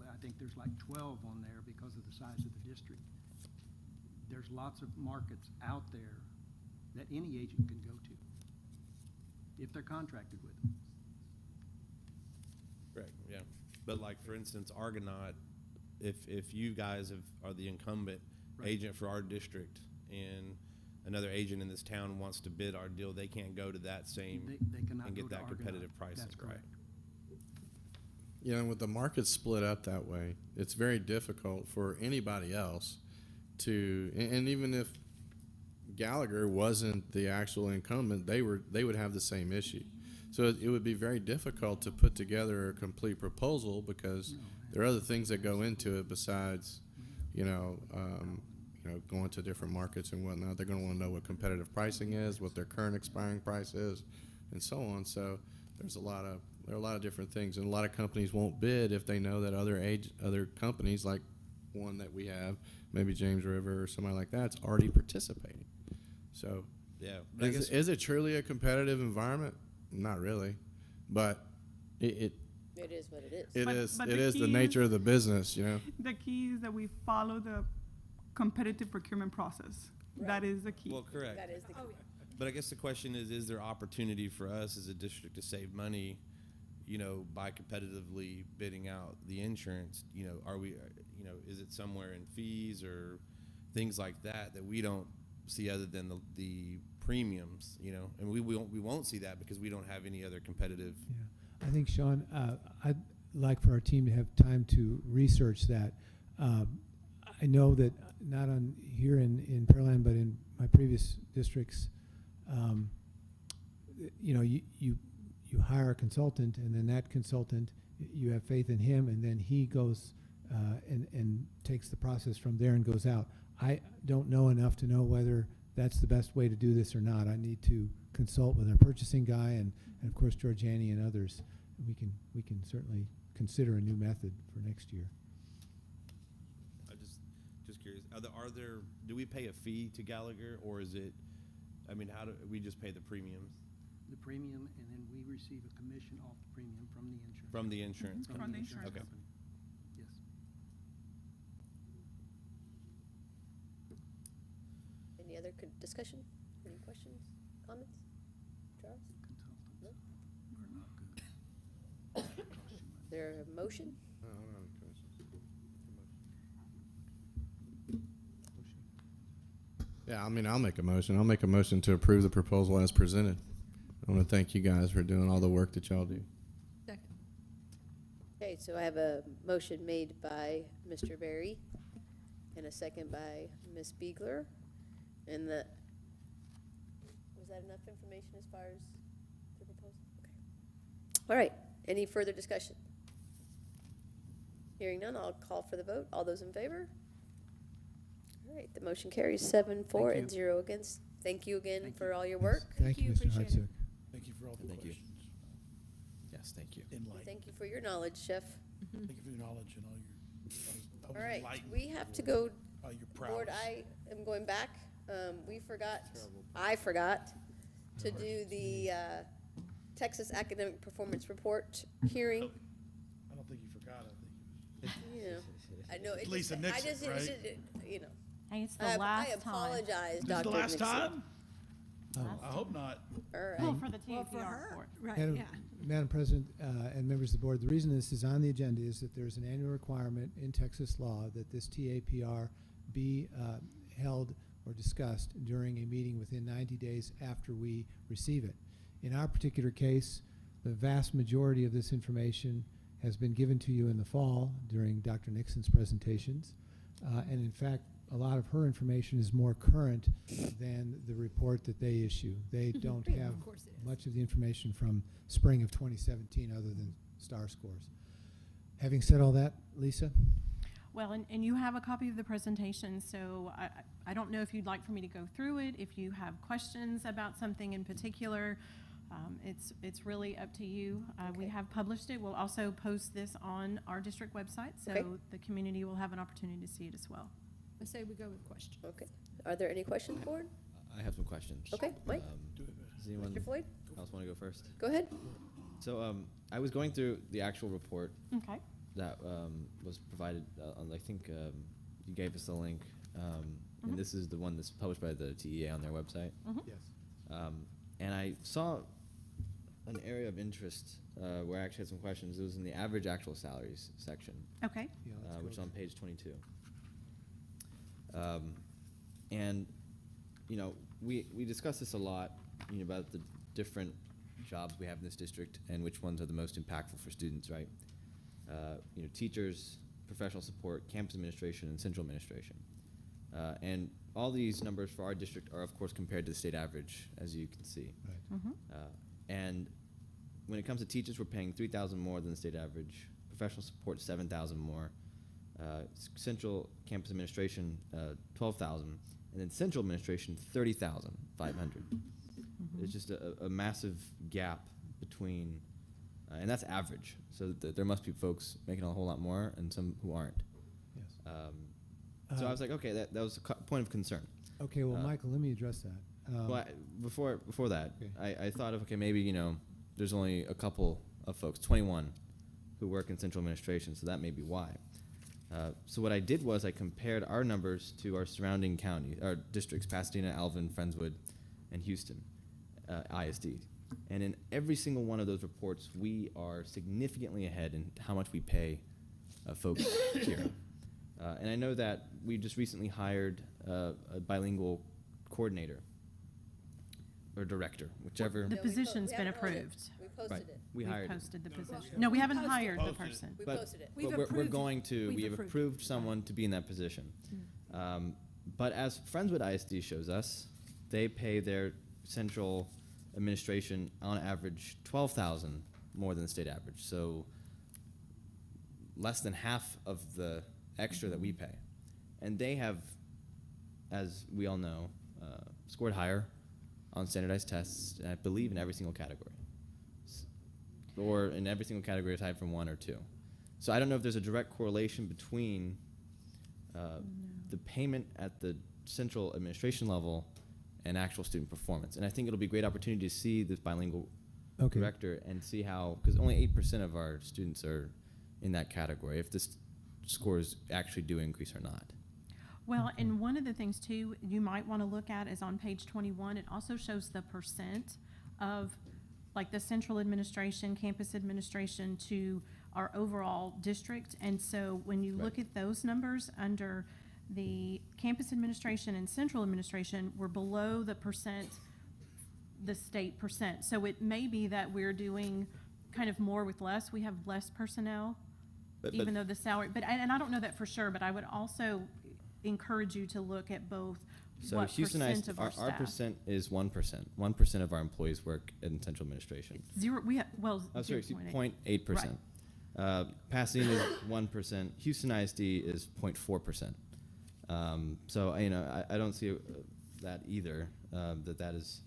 I think there's like 12 on there because of the size of the district. There's lots of markets out there that any agent can go to. if they're contracted with them. Correct, yeah. But like, for instance, Argonaut, if you guys are the incumbent Right. agent for our district and another agent in this town wants to bid our deal, they can't go to that same They cannot and go get to that Argonaut. competitive pricing, That's right? correct. You know, with the market split up that way, it's very difficult for anybody else to, and even if Gallagher wasn't the actual incumbent, they would have the same issue. So it would be very difficult to put together a complete proposal because there are other things that go into it besides, going to different markets and whatnot. They're going to want to know what competitive pricing is, what their current expiring price is, and so on. So there are a lot of different things, and a lot of companies won't bid if they know that other companies, like one that we have, maybe James River or somebody like that's already participating. So Yeah. But I guess is it truly a competitive environment? Not really, but it It is what it is. But it the is the key nature is- of the business, The key is that we follow the competitive procurement process. That is the key. well, correct. That is the key. But I guess the question is there opportunity for us as a district to save money, by competitively bidding out the insurance? Are we, is it somewhere in fees or things like that we don't see other than the premiums, and we won't see that because we don't have any other competitive. Yeah, I think, Sean, I'd like for our team to have time to research that. I know that not on here in Pearland, but in my previous districts, you hire a consultant, and then that consultant, you have faith in him, and then he goes and takes the process from there and goes out. I don't know enough to know whether that's the best way to do this or not. I need to consult with our purchasing guy and of course Georgiani and others. We can certainly consider a new method for next year. I'm just curious. Do we pay a fee to Gallagher, or is it? I mean, how do we just pay the premiums The premium, and then we receive a commission off the premium from the insurance. from the insurance From company? the insurance Okay. company. Yes. Any other discussion? Any questions, comments? Charles? Consultants No? are not good. Is there a motion? Yeah, I mean, I'll make a motion. I'll make a motion to approve the proposal as presented. I want to thank you guys for doing all the work that y'all do. Second. Okay, so I have a motion made by Mr. Berry and a second by Ms. Beegler. And was that enough information as far as the proposal? Okay. All right, any further discussion? Hearing none, I'll call for the vote. All those in favor? All right, the motion carries 7-4 and 0 against. Thank you again for all your work. Thank you, Mr. appreciate it. Hartsook. Thank you for all the Thank you. questions. Yes, thank you. Enlightened. Thank you for your knowledge, Chef. Thank you for your knowledge and all your. I was All right, enlightened we have to go, by your Board, prowess. I am going back. I forgot to do the Texas Academic Performance Report hearing. I don't think you forgot. I think You know, I know. it Lisa just- I Nixon, just- it right? just- You know. Hey, it's the I last time. apologize, This is Dr. the last Nixon. time? Oh. I hope not. All right. Well, for the Well, for TAPR her, report. right, Madam, yeah. Madam President and members of the board, the reason this is on the agenda is that there's an annual requirement in Texas law that this TAPR be held or discussed during a meeting within 90 days after we receive it. In our particular case, the vast majority of this information has been given to you in the fall during Dr. Nixon's presentations. And in fact, a lot of her information is more current than the report that they issue. They don't have Of course it is. much of the information from spring of 2017 other than STAR scores. Having said all that, Lisa? Well, and you have a copy of the presentation, so I don't know if you'd like for me to go through it, if you have questions about something in particular. It's really up to you. We Okay. have published it. We'll also post this on our district website, so Okay. the community will have an opportunity to see it as well. I say we go with question. Okay. Are there any questions, Board? I have some questions. Okay, Mike? Does anyone Mr. Floyd? else want to go first? Go ahead. So I was going through the actual report Okay. that was provided on, I think you gave us the link, and this is the one that's published by the TEA on their website. Yes. And I saw an area of interest where I actually had some questions. It was in the average actual salaries section, Okay. which is on page 22. And, you know, we discussed this a lot, you know, about the different jobs we have in this district and which ones are the most impactful for students, right? You know, teachers, professional support, campus administration, and central administration. And all these numbers for our district are, of course, compared to the state average, as you can see. Right. Mm-hmm. And when it comes to teachers, we're paying $3,000 more than the state average. Professional support, $7,000 more. Central campus administration, $12,000, and then central administration, $30,500. It's just a massive gap between, and that's average. So there must be folks making a whole lot more, and some who aren't. Yes. So I was like, okay, that was a point of concern. Okay, well, Michael, let me address that. Well, before that, Okay. I thought of, okay, maybe, you know, there's only a couple of folks, 21, who work in central administration, so that may be why. So what I did was I compared our numbers to our surrounding county, our districts, Pasadena, Alvin, Friendswood, and Houston, ISD. And in every single one of those reports, we are significantly ahead in how much we pay folks here. And I know that we just recently hired a bilingual coordinator or director, whichever. The No, we position's we been haven't hired it. approved. We posted Right. it. We hired. posted the position. posted No, it. we haven't Posted. hired the Posted it. person. We But- posted it. We've But we're approved it. going to, We've we have approved approved someone to be in that position. But as Friendswood ISD shows us, they pay their central administration on average $12,000 more than the state average. So less than half of the extra that we pay. And they have, as we all know, scored higher on standardized tests, I believe in every single category. Or in every single category aside from 1 or 2. So I don't know if there's a direct correlation between the payment at the central administration level and actual student performance. And I think it'll be a great opportunity to see this bilingual Okay. director and see how, because only 8% of our students are in that category, if this scores actually do increase or not. Well, and one of the things too, you might want to look at is on page 21, it also shows the percent of like the central administration, campus administration to our overall district. And so when you look at those numbers under the campus administration and central administration, we're below the percent, the state percent. So it may be that we're doing kind of more with less. We have less personnel, even though the salary, and I don't know that for sure, but I would also encourage you to look at both So what Houston percent ISD, of our our staff. percent is 1%. 1% of our employees work in central administration. We have, well, Oh, sorry, 0.8. 0.8%. Pasadena is 1%. Houston ISD is 0.4%. So you know, I don't see that either. That is,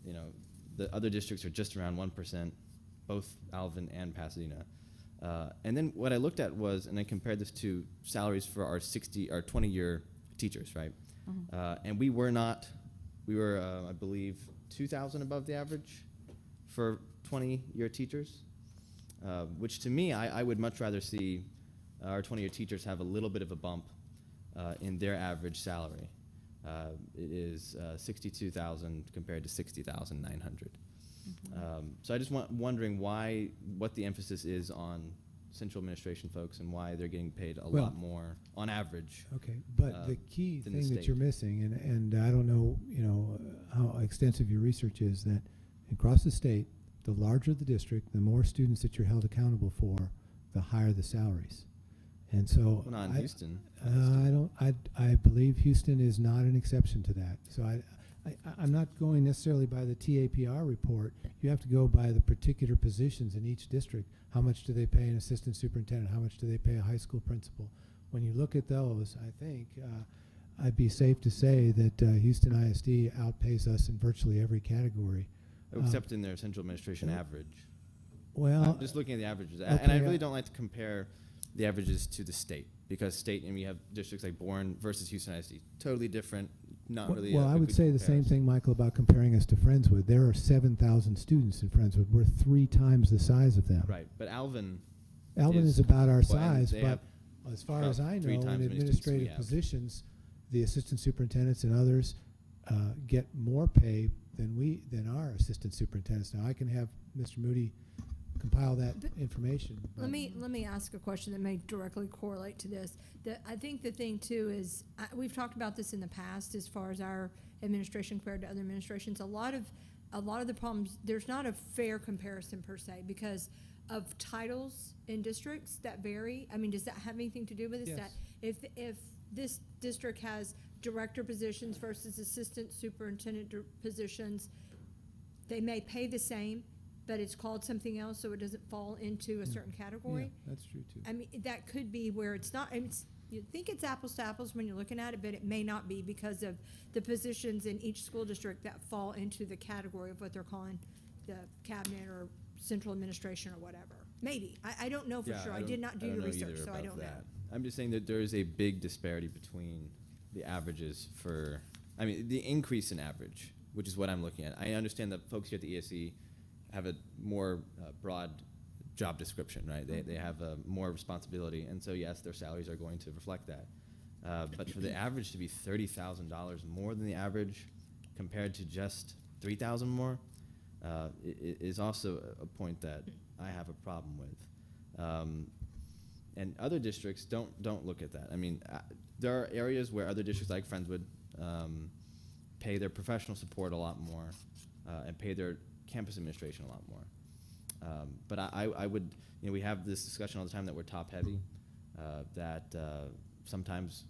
you know, the other districts are just around 1%, both Alvin and Pasadena. And then what I looked at was, and I compared this to salaries for our 20-year teachers, right? And we were, I believe, 2,000 above the average for 20-year teachers, which to me, I would much rather see our 20-year teachers have a little bit of a bump in their average salary. It is 62,000 compared to 60,900. So I just wondering what the emphasis is on central administration folks and why they're getting paid a lot more on average. Okay, but the key than the thing that state. you're missing, and I don't know, how extensive your research is, that across the state, the larger the district, the more students that you're held accountable for, the higher the salaries. And so Well, not in Houston. I believe Houston is not an exception to that. So I'm not going necessarily by the TAPR report. You have to go by the particular positions in each district. How much do they pay an assistant superintendent? How much do they pay a high school principal? When you look at those, I think I'd be safe to say that Houston ISD outpays us in virtually every category. Except in their central administration average. Well, I'm just looking at the averages. okay, And I really don't like to compare the averages to the state, because state, and we have districts like Bourne versus Houston ISD, totally different, not really Well, a I would good say the same comparison. thing, Michael, about comparing us to Friendswood. There are 7,000 students in Friendswood. We're 3 times the size of them. Right, but Alvin is about our well, and size, they but have as far about as I 3 know, times in as many students we administrative have. positions, the assistant superintendents and others get more pay than our assistant superintendents. Now, I can have Mr. Moody compile that information. Let me ask a question that may directly correlate to this. I think the thing too is, we've talked about this in the past as far as our administration compared to other administrations. A lot of the problems, there's not a fair comparison per se because of titles in districts that vary. I mean, does that have anything to do with this? Yes. That if this district has director positions versus assistant superintendent positions, they may pay the same, but it's called something else, so it doesn't fall into a certain category. Yeah, that's true too. I mean, that could be where it's not, you think it's apples to apples when you're looking at it, but it may not be because of the positions in each school district that fall into the category of what they're calling the cabinet or central administration or whatever. Maybe. I don't know for sure. I did not do the research, so I don't know. I'm just saying that there is a big disparity between the averages for, I mean, the increase in average, which is what I'm looking at. I understand that folks here at the ESE have a more broad job description, right? They have more responsibility, and so yes, their salaries are going to reflect that. But for the average to be $30,000 more than the average compared to just $3,000 more is also a point that I have a problem with. And other districts don't look at that. I mean, there are areas where other districts like Friendswood pay their professional support a lot more and pay their campus administration a lot more. But I would, we have this discussion all the time that we're top heavy, that sometimes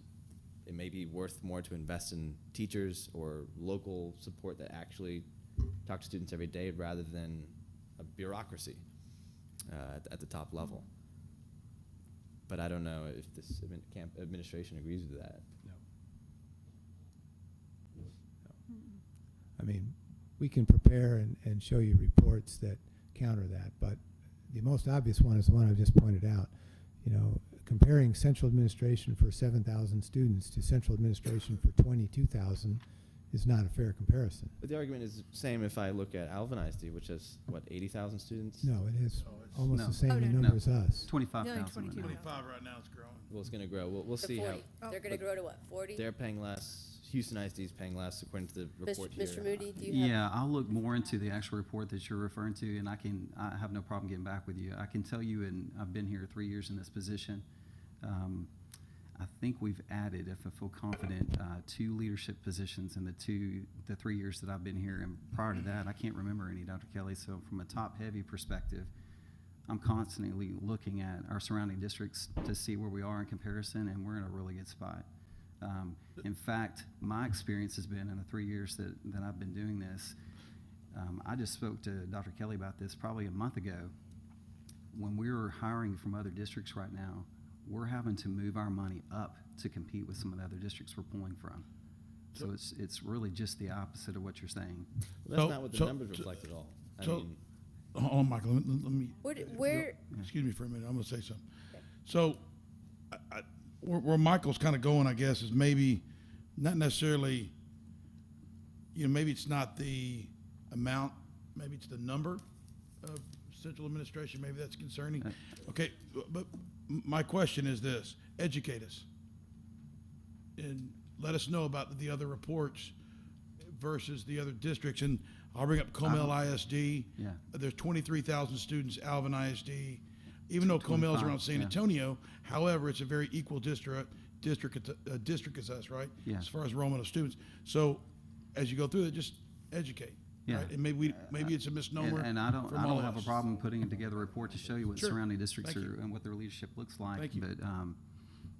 it may be worth more to invest in teachers or local support that actually talk to students every day rather than a bureaucracy at the top level. But I don't know if this administration agrees with that. I mean, we can prepare and show you reports that counter that, but the most obvious one is the one I just pointed out. Comparing central administration for 7,000 students to central administration for 22,000 is not a fair comparison. But the argument is the same if I look at Alvin ISD, which has, what, 80,000 students? No, it has it's almost no. the same Oh, no, number as us. 25,000. 22. 25 right now, it's growing. Well, it's going to grow. We'll To see 40. how. They're gonna grow to what, 40? They're paying less. Houston ISD is paying less, according to the report here. Mr. Moody, do you have? Yeah, I'll look more into the actual report that you're referring to, and I have no problem getting back with you. I can tell you, and I've been here 3 years in this position. I think we've added, if I feel confident, 2 leadership positions in the 3 years that I've been here. And prior to that, I can't remember any, Dr. Kelly. So from a top-heavy perspective, I'm constantly looking at our surrounding districts to see where we are in comparison, and we're in a really good spot. In fact, my experience has been in the 3 years that I've been doing this, I just spoke to Dr. Kelly about this probably a month ago. When we were hiring from other districts right now, we're having to move our money up to compete with some of the other districts we're pulling from. So it's really just the opposite of what you're saying. Well, that's not what the numbers reflect at all. I mean, Hold on, Michael, let me. Where? Excuse me for a minute, I'm gonna say something. So, where Michael's kind of going, I guess, is maybe not necessarily, maybe it's not the amount, maybe it's the number of central administration, maybe that's concerning. Okay, but my question is this: educate us and let us know about the other reports versus the other districts. And I'll bring up Comel ISD. Yeah. There's 23,000 students, Alvin ISD. Even though Comel's around San 25, yeah. Antonio, however, it's a very equal district as us, right? Yeah. As far as enrollment of students. So as you go through it, just educate. Yeah. Right? And maybe it's a misnomer. And I don't from all have of a us. problem putting together a report to show you what Sure. surrounding districts Thank are you. and what their leadership looks like. Thank you. But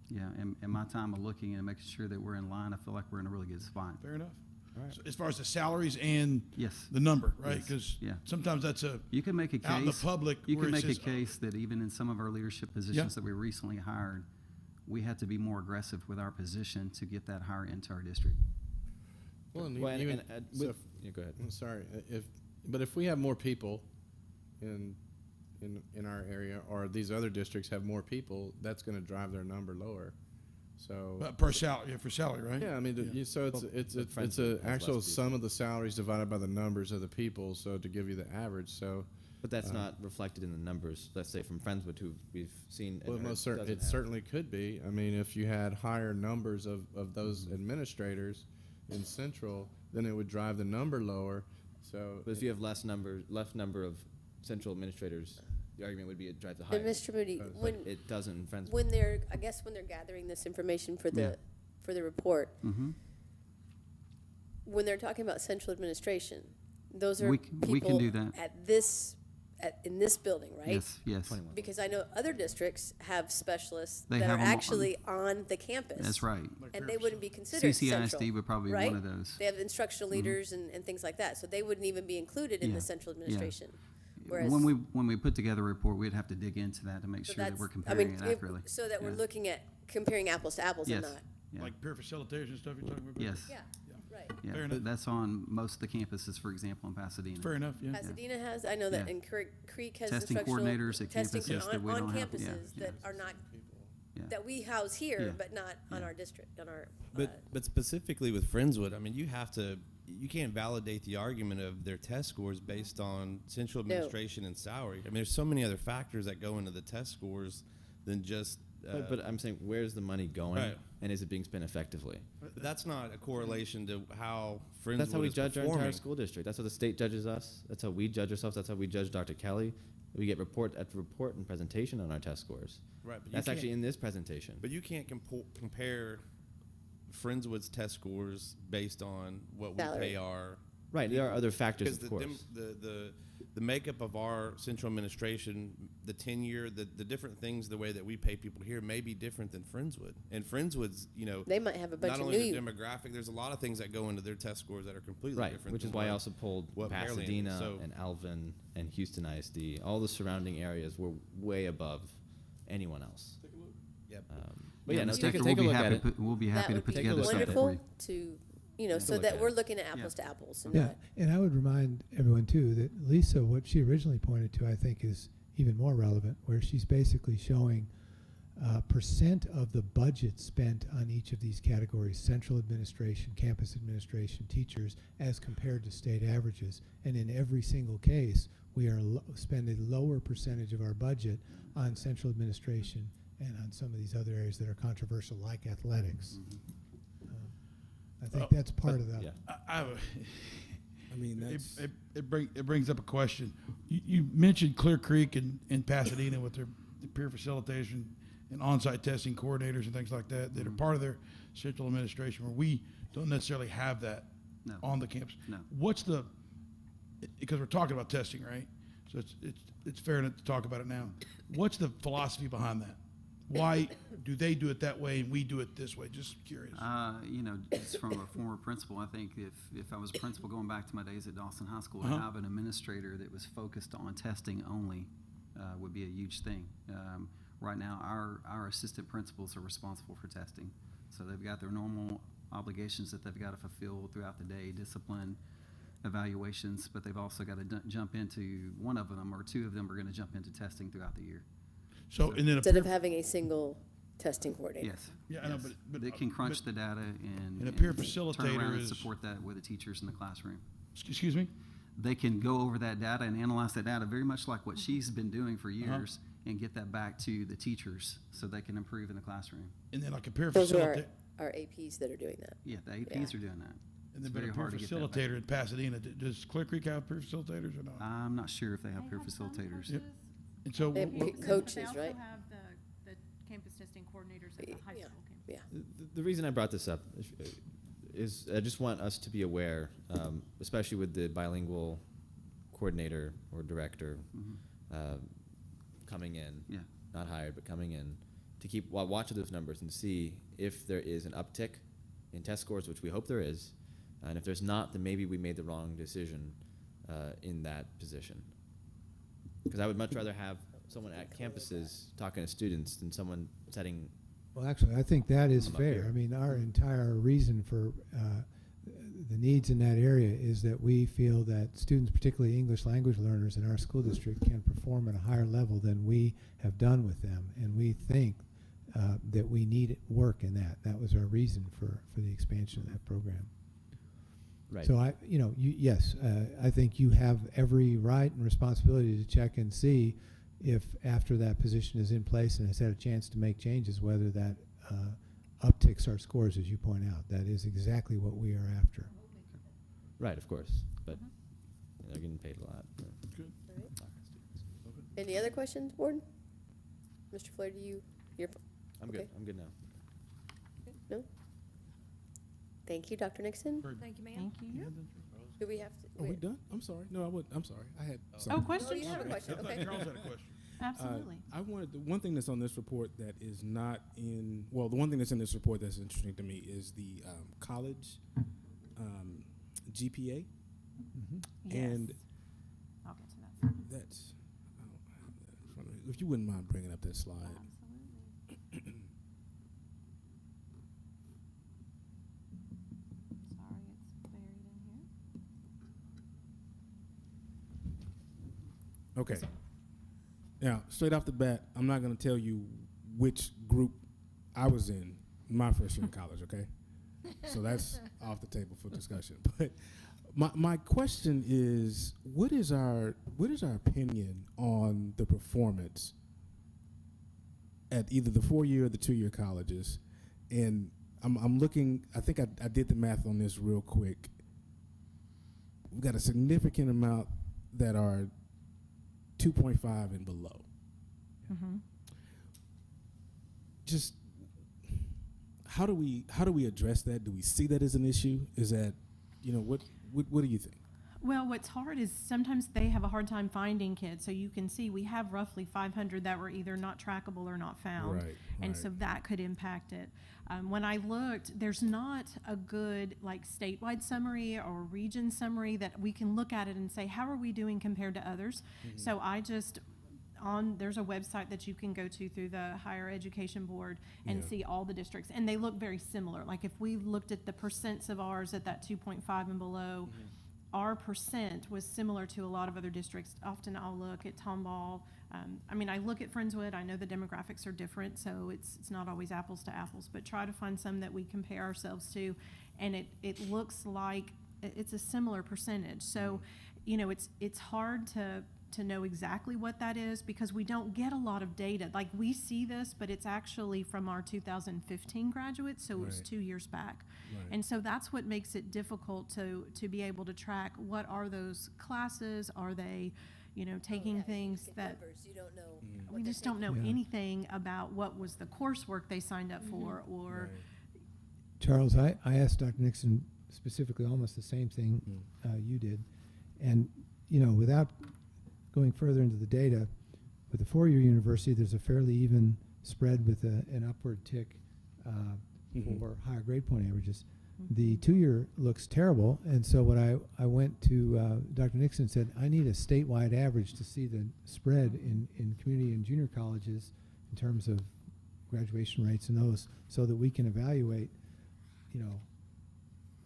yeah, in my time of looking and making sure that we're in line, I feel like we're in a really good spot. Fair enough. All right. So as far as the salaries and Yes. the number, right? Yes. Because Yeah. sometimes that's You can make a case. out in the public. You where can it make a says, case that even in some of our leadership positions that we recently hired, we had to be more aggressive with our position to get that hire into our district. Well, and Well, and- even, and, so with- yeah, go ahead. I'm sorry, but if we have more people in our area, or these other districts have more people, that's gonna drive their number lower. So. per salary, for salary, right? Yeah, I mean, so it's but Friendswood a has actual less sum of the salaries divided by the numbers of the people, so to give you the average, so. But that's not reflected in the numbers, let's say from Friendswood, who we've seen. and Well, heard most certainly, doesn't it have. certainly could be. I mean, if you had higher numbers of those administrators, in Central, then it would drive the number lower. So But if you have less number of central administrators, the argument would be it drives the higher. And Mr. Moody, But when, It doesn't in Friendswood. when they're, I guess when they're gathering this information for Yeah. the report, Mm-hmm. when they're talking about central administration, those are We can people do that. in this building, right? Yes, yes. 21. Because I know other districts have specialists They that have are 'em on- actually on the campus. That's right. And they wouldn't be considered central, CCISD would probably be right? one of those. They have instructional leaders and things like that, so they wouldn't even be included in Yeah, the central yeah. administration. Whereas, When we put together a report, we'd have to dig into that to make so sure that that's, we're I comparing mean, it accurately. so that we're Yeah. looking at comparing apples to apples and Yes. not. Yeah. Like peer facilitators and stuff you're talking about? Yes. Yeah, right. Yeah, Fair enough. that's on most of the campuses, for example, in Pasadena. Fair enough, yeah. Pasadena has, I know that Yeah. in Creek has Testing instructional coordinators at testing campuses that we on don't have, yeah, campuses yeah. that are not, Yeah. that we house here, Yeah. but not on Yeah. our district, on our. But specifically with Friendswood, I mean, you can't validate the argument of their test scores based on central No. administration and salary. I mean, there's so many other factors that go into the test scores than just. But I'm saying, where's the money going, Right. and is it being spent effectively? But that's not a correlation to how Friendswood That's how we is judge our performing. entire school district. That's how the state judges us. That's how we judge ourselves. That's how we judge Dr. Kelly. We get report after report and presentation on our test scores. Right, but you That's actually can't- in this presentation. But you can't compare Friendswood's test scores based on what we Salary. pay our. Right, there are other factors, Because of course. the makeup of our central administration, the tenure, the different things, the way that we pay people here may be different than Friendswood. And Friendswood's, They might have a bunch not of only new. the demographic, there's a lot of things that go into their test scores that are completely Right, different. which is than why I what- also pulled what Pearland is. Pasadena So- and Alvin and Houston ISD. All the surrounding areas were way above anyone else. Yep. But yeah, no, Inspector, take a we'll be look at happy it. to put- We'll be happy to That put would be together something for wonderful you. to, so look that at we're it. looking at apples to apples and Yeah, not. and I would remind everyone too that Lisa, what she originally pointed to, I think is even more relevant, where she's basically showing percent of the budget spent on each of these categories: central administration, campus administration, teachers, as compared to state averages. And in every single case, we are spending a lower percentage of our budget on central administration and on some of these other areas that are controversial, like athletics. I think that's part of that. Yeah. I have a, I mean, it, that's. it brings up a question. You mentioned Clear Creek and Pasadena with their peer facilitation and on-site testing coordinators and things like that that are part of their central administration, where we don't necessarily have that No. on the campus. No. What's the, because we're talking about testing, right? So it's fair enough to talk about it now. What's the philosophy behind that? Why do they do it that way and we do it this way? Just curious. Just from a former principal, I think if I was a principal going back to my days at Dawson High School, to Uh-huh. have an administrator that was focused on testing only would be a huge thing. Right now, our assistant principals are responsible for testing. So they've got their normal obligations that they've got to fulfill throughout the day, discipline, evaluations, but they've also got to jump into, one of them or two of them are going to jump into testing throughout the year. So, and then a Instead of peer, having a single testing coordinator. Yes. Yeah, I know, yes. but- They can crunch the data and a peer turn facilitator around and is- support that with the teachers in the classroom. excuse me? They can go over that data and analyze that data very much like what she's been doing for years and get that back to the teachers so they can improve in the classroom. And then like a peer Those are facilitator. our APs that are doing that. Yeah, the APs are doing that. And It's then very a peer hard to get that back. facilitator in Pasadena. Does Clear Creek have peer facilitators or not? I'm not sure if they have peer facilitators. Yep. And so, They have wh- pe- coaches, But they right? also have the campus testing coordinators at the high Yeah. school campus. Yeah. The reason I brought this up is I just want us to be aware, especially with the bilingual coordinator or director coming in, Yeah. not hired, but coming in, to keep watch of those numbers and see if there is an uptick in test scores, which we hope there is, and if there's not, then maybe we made the wrong decision in that position. Because I would much rather have someone at campuses talking to students than someone setting. Well, actually, I think that is Come up fair. here. I mean, our entire reason for the needs in that area is that we feel that students, particularly English language learners in our school district, can perform at a higher level than we have done with them. And we think that we need work in that. That was our reason for the expansion of that program. Right. So yes, I think you have every right and responsibility to check and see if after that position is in place and has had a chance to make changes, whether that upticks our scores, as you point out. That is exactly what we are after. Right, of course, but they're getting paid a lot. Good. Any other questions, board? Mr. Floyd, you're, I'm good. Okay. I'm good now. no? Thank you, Dr. Nixon. Thank you, ma'am. Thank you. Do we have to? Are we done? I'm sorry. No, I would. I'm sorry. I had. Oh, something. Oh, questions? you have a question, okay. Charles had a question. Absolutely. I wanted the one thing that's on this report that is not in. Well, the one thing that's in this report that's interesting to me is the college GPA, Yes. and I'll get to that. that's. I don't have that in front of me. If you wouldn't mind bringing up that slide. Absolutely. Sorry, it's buried in here. Okay. Now, straight off the bat, I'm not going to tell you which group I was in my first year in college, okay? So that's off the table for discussion. But my question is, what is our opinion on the performance at either the 4-year or the 2-year colleges? And I'm looking, I think I did the math on this real quick. We've got a significant amount that are 2.5 and below. Mm-hmm. Just how do we address that? Do we see that as an issue? Is that, what do you think? Well, what's hard is sometimes they have a hard time finding kids. So you can see we have roughly 500 that were either not trackable or not found. Right, And right. so that could impact it. When I looked, there's not a good statewide summary or region summary that we can look at it and say, how are we doing compared to others? Mm-hmm. So there's a website that you can go to through the Higher Education Board and Yeah. see all the districts, and they look very similar. Like if we looked at the percents of ours at that 2.5 and below, our percent was similar to a lot of other districts. Often I'll look at Tomball. I look at Friendswood. I know the demographics are different, so it's not always apples to apples, but try to find some that we compare ourselves to, and it looks like it's a similar percentage. So, it's hard to know exactly what that is because we don't get a lot of data. Like we see this, but it's actually from our 2015 graduates, so it was Right. 2 years back. Right. And so that's what makes it difficult to be able to track what are those classes. Are they, taking things that Numbers, you don't know. Mm-hmm. what we they're just don't know Yeah. anything about what was the coursework they signed up for or Charles, I asked Dr. Nixon specifically almost the same thing you did. And, without going further into the data, with a 4-year university, there's a fairly even spread with an upward tick for higher grade point averages. The 2-year looks terrible, and so when I went to Dr. Nixon and said, I need a statewide average to see the spread in community and junior colleges in terms of graduation rates and those, so that we can evaluate,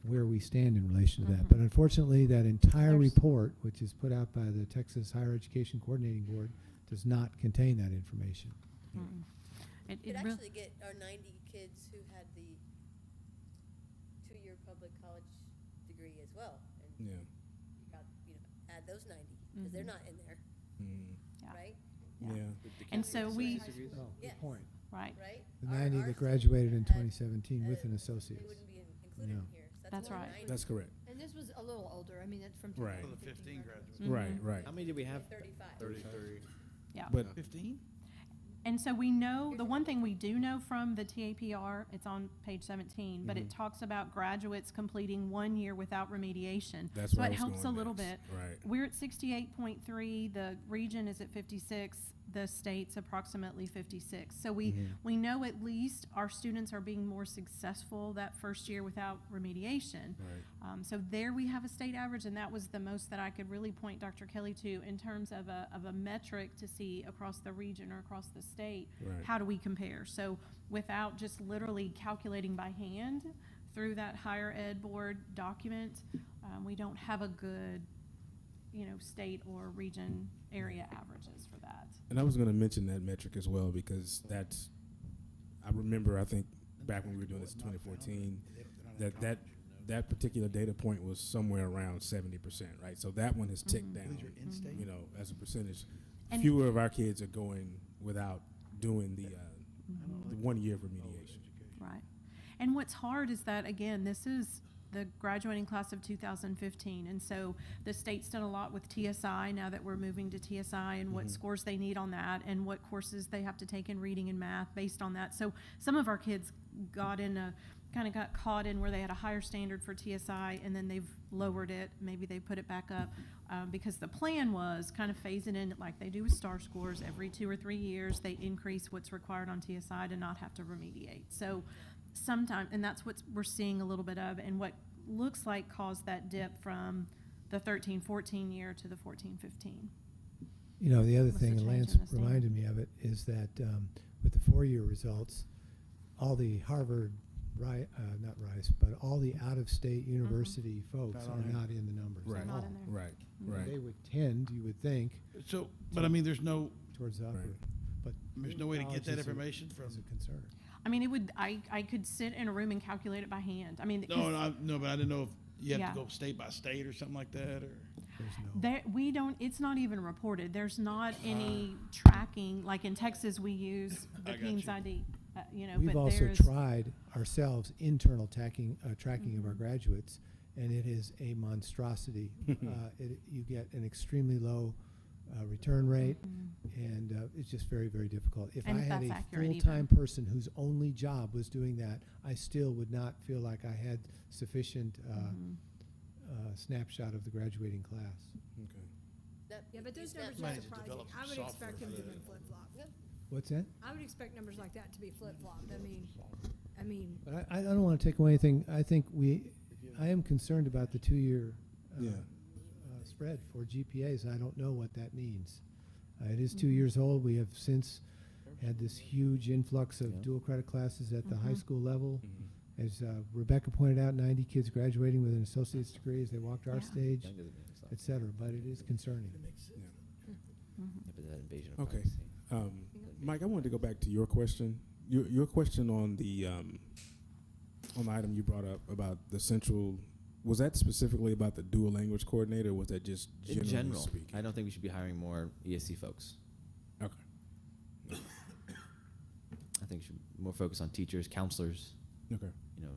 where we stand in relation to that. But unfortunately, that entire report, which is put out by the Texas Higher Education Coordinating Board, does not contain that information. it Could really. actually get our 90 kids who had the 2-year public college degree as well, and Yeah. got, add those 90, because they're not in there, Yeah. right? Yeah. The And so we, Oh, Yes. good point. right. Right? The Our- 90 our that students graduated in had, 2017 with an They associate's. wouldn't be included Yeah. in here. So That's more right. 90. That's correct. And this was a little older, that's from Right. 2015 graduates. Right, right. How many did we have? 35. 33. Yeah. But 15? And so we know, the one thing we do know from the TAPR, it's on page 17, but it talks about graduates completing 1 year without remediation. That's So where I it was helps a going little next. bit. Right. We're at 68.3, the region is at 56, the state's approximately 56. So we know at least our students are being more successful that first year without remediation. Right. So there we have a state average, and that was the most that I could really point Dr. Kelly to in terms of a metric to see across the region or across the state, Right. how do we compare? So without just literally calculating by hand through that higher ed board document, we don't have a good, state or region area averages for that. And I was going to mention that metric as well because I remember, I think, back when we were doing this in 2014, that particular data point was somewhere around 70%, right? So that one has ticked down, as a percentage. And- Fewer of our kids are going without doing the 1 year of remediation. Right. And what's hard is that, again, this is the graduating class of 2015. And so the state's done a lot with TSI now that we're moving to TSI and what scores they need on that and what courses they have to take in reading and math based on that. So some of our kids got caught in where they had a higher standard for TSI and then they've lowered it. Maybe they put it back up because the plan was kind of phase it in like they do with STAR scores. Every 2 or 3 years, they increase what's required on TSI to not have to remediate. So sometimes, and that's what we're seeing a little bit of, and what looks like caused that dip from the 13-14 year to the 14-15. You know, the other Was the thing, and change Lance in the standard. reminded me of it, is that with the 4-year results, all the Harvard, not Rice, but all the out-of-state university folks Not are on it. not in the numbers They're at not all. in there. Right, Mhm. right. They would tend, you would think, So, but I mean, there's no towards the upper, but there's no way to get that knowledge is a- information from. is a concern. I mean, I could sit in a room and calculate it by hand. I mean, No, but I didn't know if you have Yeah. to go state by state or something like that, or. There's no. there, we don't, it's not even reported. There's not any tracking, like in Texas, we use the I got Payne's you. ID, you know, We've but also there's. tried ourselves internal tracking of our graduates, and it is a monstrosity. You get an extremely low return rate, and it's just very, very difficult. If And I if had that's a accurate even. full-time person whose only job was doing that, I still would not feel like I had sufficient snapshot of the graduating class. Okay. Yeah, but those numbers Might are have to surprising. develop I would some expect them to software be for that. flip-flopped. What's that? I would expect numbers like that to be flip-flopped. I mean, But I don't want to take away anything. I think I am concerned about the 2-year Yeah. spread for GPAs. I don't know what that means. It is 2 years old. We have since had this huge influx of dual credit classes at the high school level. As Rebecca pointed out, 90 kids graduating with an associate's degree as they walked our Yeah. stage, That doesn't make sense. et cetera. But it is concerning. Yeah, but that invasion of Okay. privacy. Mike, I wanted to go back to your question. Your question on the item you brought up about the central. Was that specifically about the dual language coordinator, or was that just In generally general, speaking? I don't think we should be hiring more ESC folks. Okay. I think we should more focus on teachers, counselors, Okay. you know,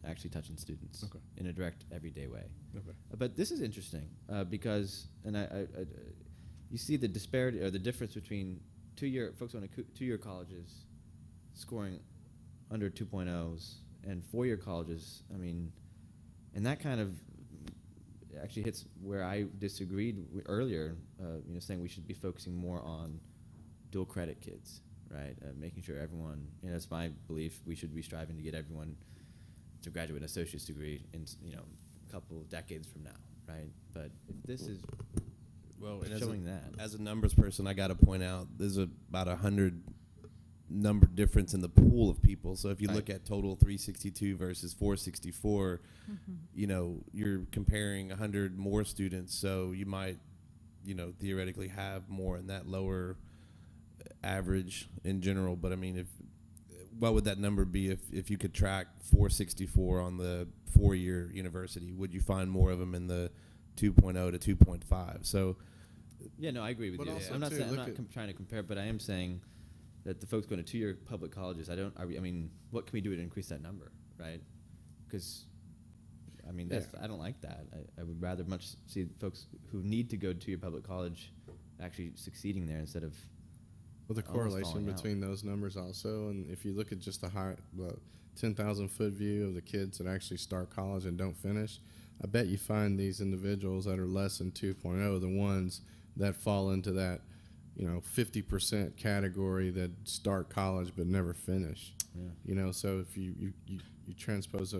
actually touching students Okay. in a direct, everyday way. Okay. But this is interesting because, and you see the disparity or the difference between folks on 2-year colleges scoring under 2.0s and 4-year colleges. I mean, and that kind of actually hits where I disagreed earlier. Saying we should be focusing more on dual credit kids, right? Making sure everyone, it's my belief, we should be striving to get everyone to graduate an associate's degree in a couple of decades from now, right? But if this is And showing that. As a numbers person, I got to point out there's about 100 number difference in the pool of people. So if you look at total 362 versus 464, you're comparing 100 more students. So you might, theoretically have more in that lower average in general. But I mean, what would that number be if you could track 464 on the 4-year university? Would you find more of them in the 2.0 to 2.5? So. Yeah, no, I agree with But you. also I'm not too, saying, I'm look not at- trying to compare, but I am saying that the folks going to 2-year public colleges, I mean, what can we do to increase that number, right? Because, I mean, I don't like that. I would rather much see folks who need to go to 2-year public college actually succeeding there instead of Well, the almost correlation falling out. between those numbers also, and if you look at just the 10,000-foot view of the kids that actually start college and don't finish, I bet you find these individuals that are less than 2.0, the ones that fall into that, 50% category that start college but never finish. Yeah. So if you transpose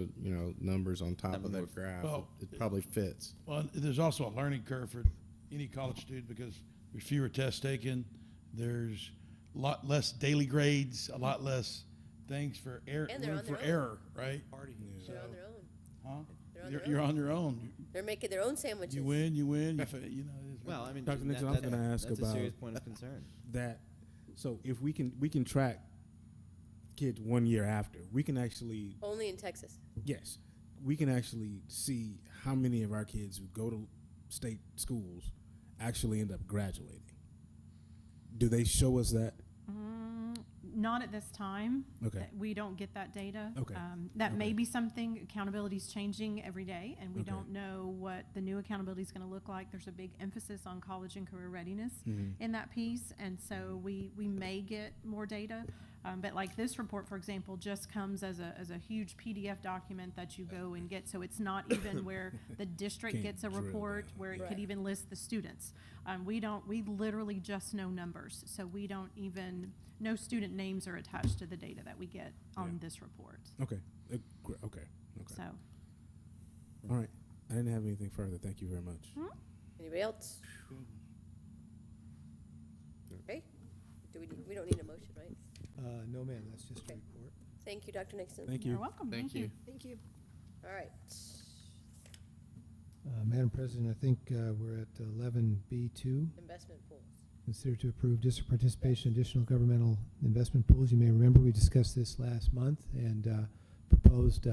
numbers on top That of would that graph, Well, it probably fits. Well, there's also a learning curve for any college student because there's fewer tests taken. There's a lot less daily grades, a lot less things for error, And they're room on for their own. error, right? They're on their own. Huh? They're on their You're own. on your own. They're making their own sandwiches. You win. it's- Well, I mean, Dr. Nixon, I was going to ask that's about a serious point of concern. that. So if we can track kids 1 year after, we can actually Only in Texas. yes, we can actually see how many of our kids who go to state schools actually end up graduating. Do they show us that? Not at this time. Okay. We don't get that data. Okay. That may Okay. be something, accountability is changing every day, and we Okay. don't know what the new accountability is going to look like. There's a big emphasis on college and career readiness Mhm. in that piece, and so we may get more data. But like this report, for example, just comes as a huge PDF document that you go and get. So it's not even where the district Can't gets a drill report down. where it Right. could even list the students. We literally just know numbers. So we don't even, no student names are attached to the data that we get on Yeah. this report. Okay. Okay. So, All right. I didn't have anything further. Thank you very much. Anybody else? Okay, we don't need a motion, right? No, ma'am, that's just a report. Thank you, Dr. Nixon. Thank you. you're welcome. Thank you. Thank you. All right. Madam President, I think we're at 11B2. Investment pools. Consider to approve district participation in additional governmental investment pools. You may remember we discussed this last month and proposed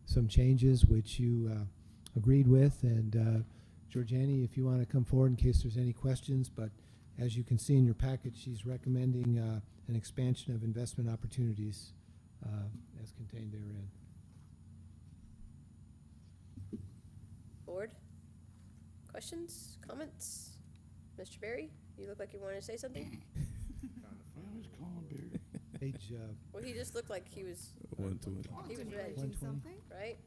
some changes which you agreed with. And Georgiani, if you want to come forward in case there's any questions, but as you can see in your package, she's recommending an expansion of investment opportunities as contained therein. Board? Questions, comments? Mr. Berry, you look like you wanted to say something? Page Well, he just looked like he was 120. ready, 120. right?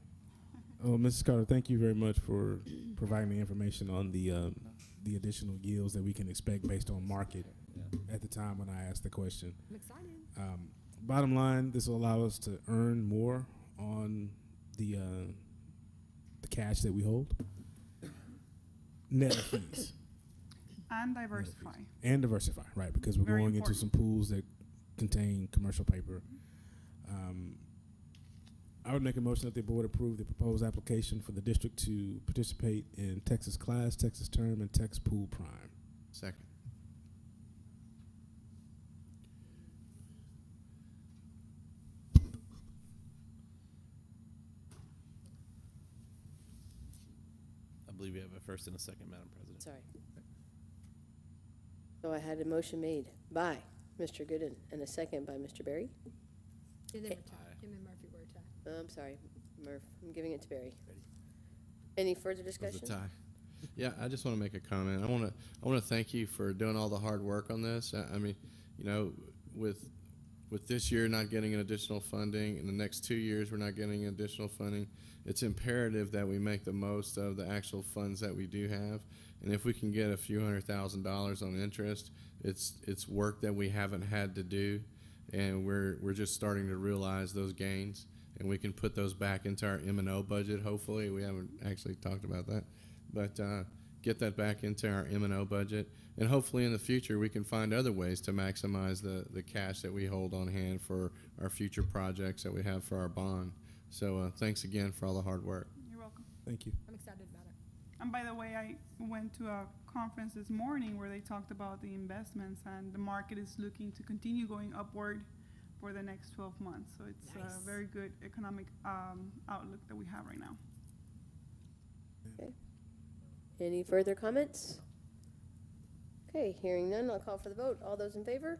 Oh, Mrs. Carter, thank you very much for providing the information on the additional yields that we can expect based on market at the time when I asked the question. I'm excited. Bottom line, this will allow us to earn more on the cash that we hold. Net of fees. And diversify. And diversify, right, because we're Very going important. into some pools that contain commercial paper. I would make a motion that the board approve the proposed application for the district to participate in Texas Class, Texas Term, and Tex Pool Prime. Second. I believe we have a first and a second, Madam President. Sorry. So I had a motion made by Mr. Gooden and a second by Mr. Berry. And then Okay. we're tied. Him and Murphy were tied. I'm sorry, Murph, I'm giving it to Berry. Any further It was discussion? a tie. Yeah, I just want to make a comment. I want to thank you for doing all the hard work on this. I mean, you know, with this year not getting an additional funding, in the next 2 years we're not getting additional funding, it's imperative that we make the most of the actual funds that we do have. And if we can get a few $100,000 on interest, it's work that we haven't had to do, and we're just starting to realize those gains, and we can put those back into our M&O budget. Hopefully, we haven't actually talked about that, but get that back into our M&O budget, and hopefully in the future we can find other ways to maximize the cash that we hold on hand for our future projects that we have for our bond. So thanks again for all the hard work. You're welcome. Thank you. I'm excited about it. And by the way, I went to a conference this morning where they talked about the investments, and the market is looking to continue going upward for the next 12 months. So it's Nice. a very good economic outlook that we have right now. Okay. Any further comments? Okay, hearing none, I'll call for the vote. All those in favor?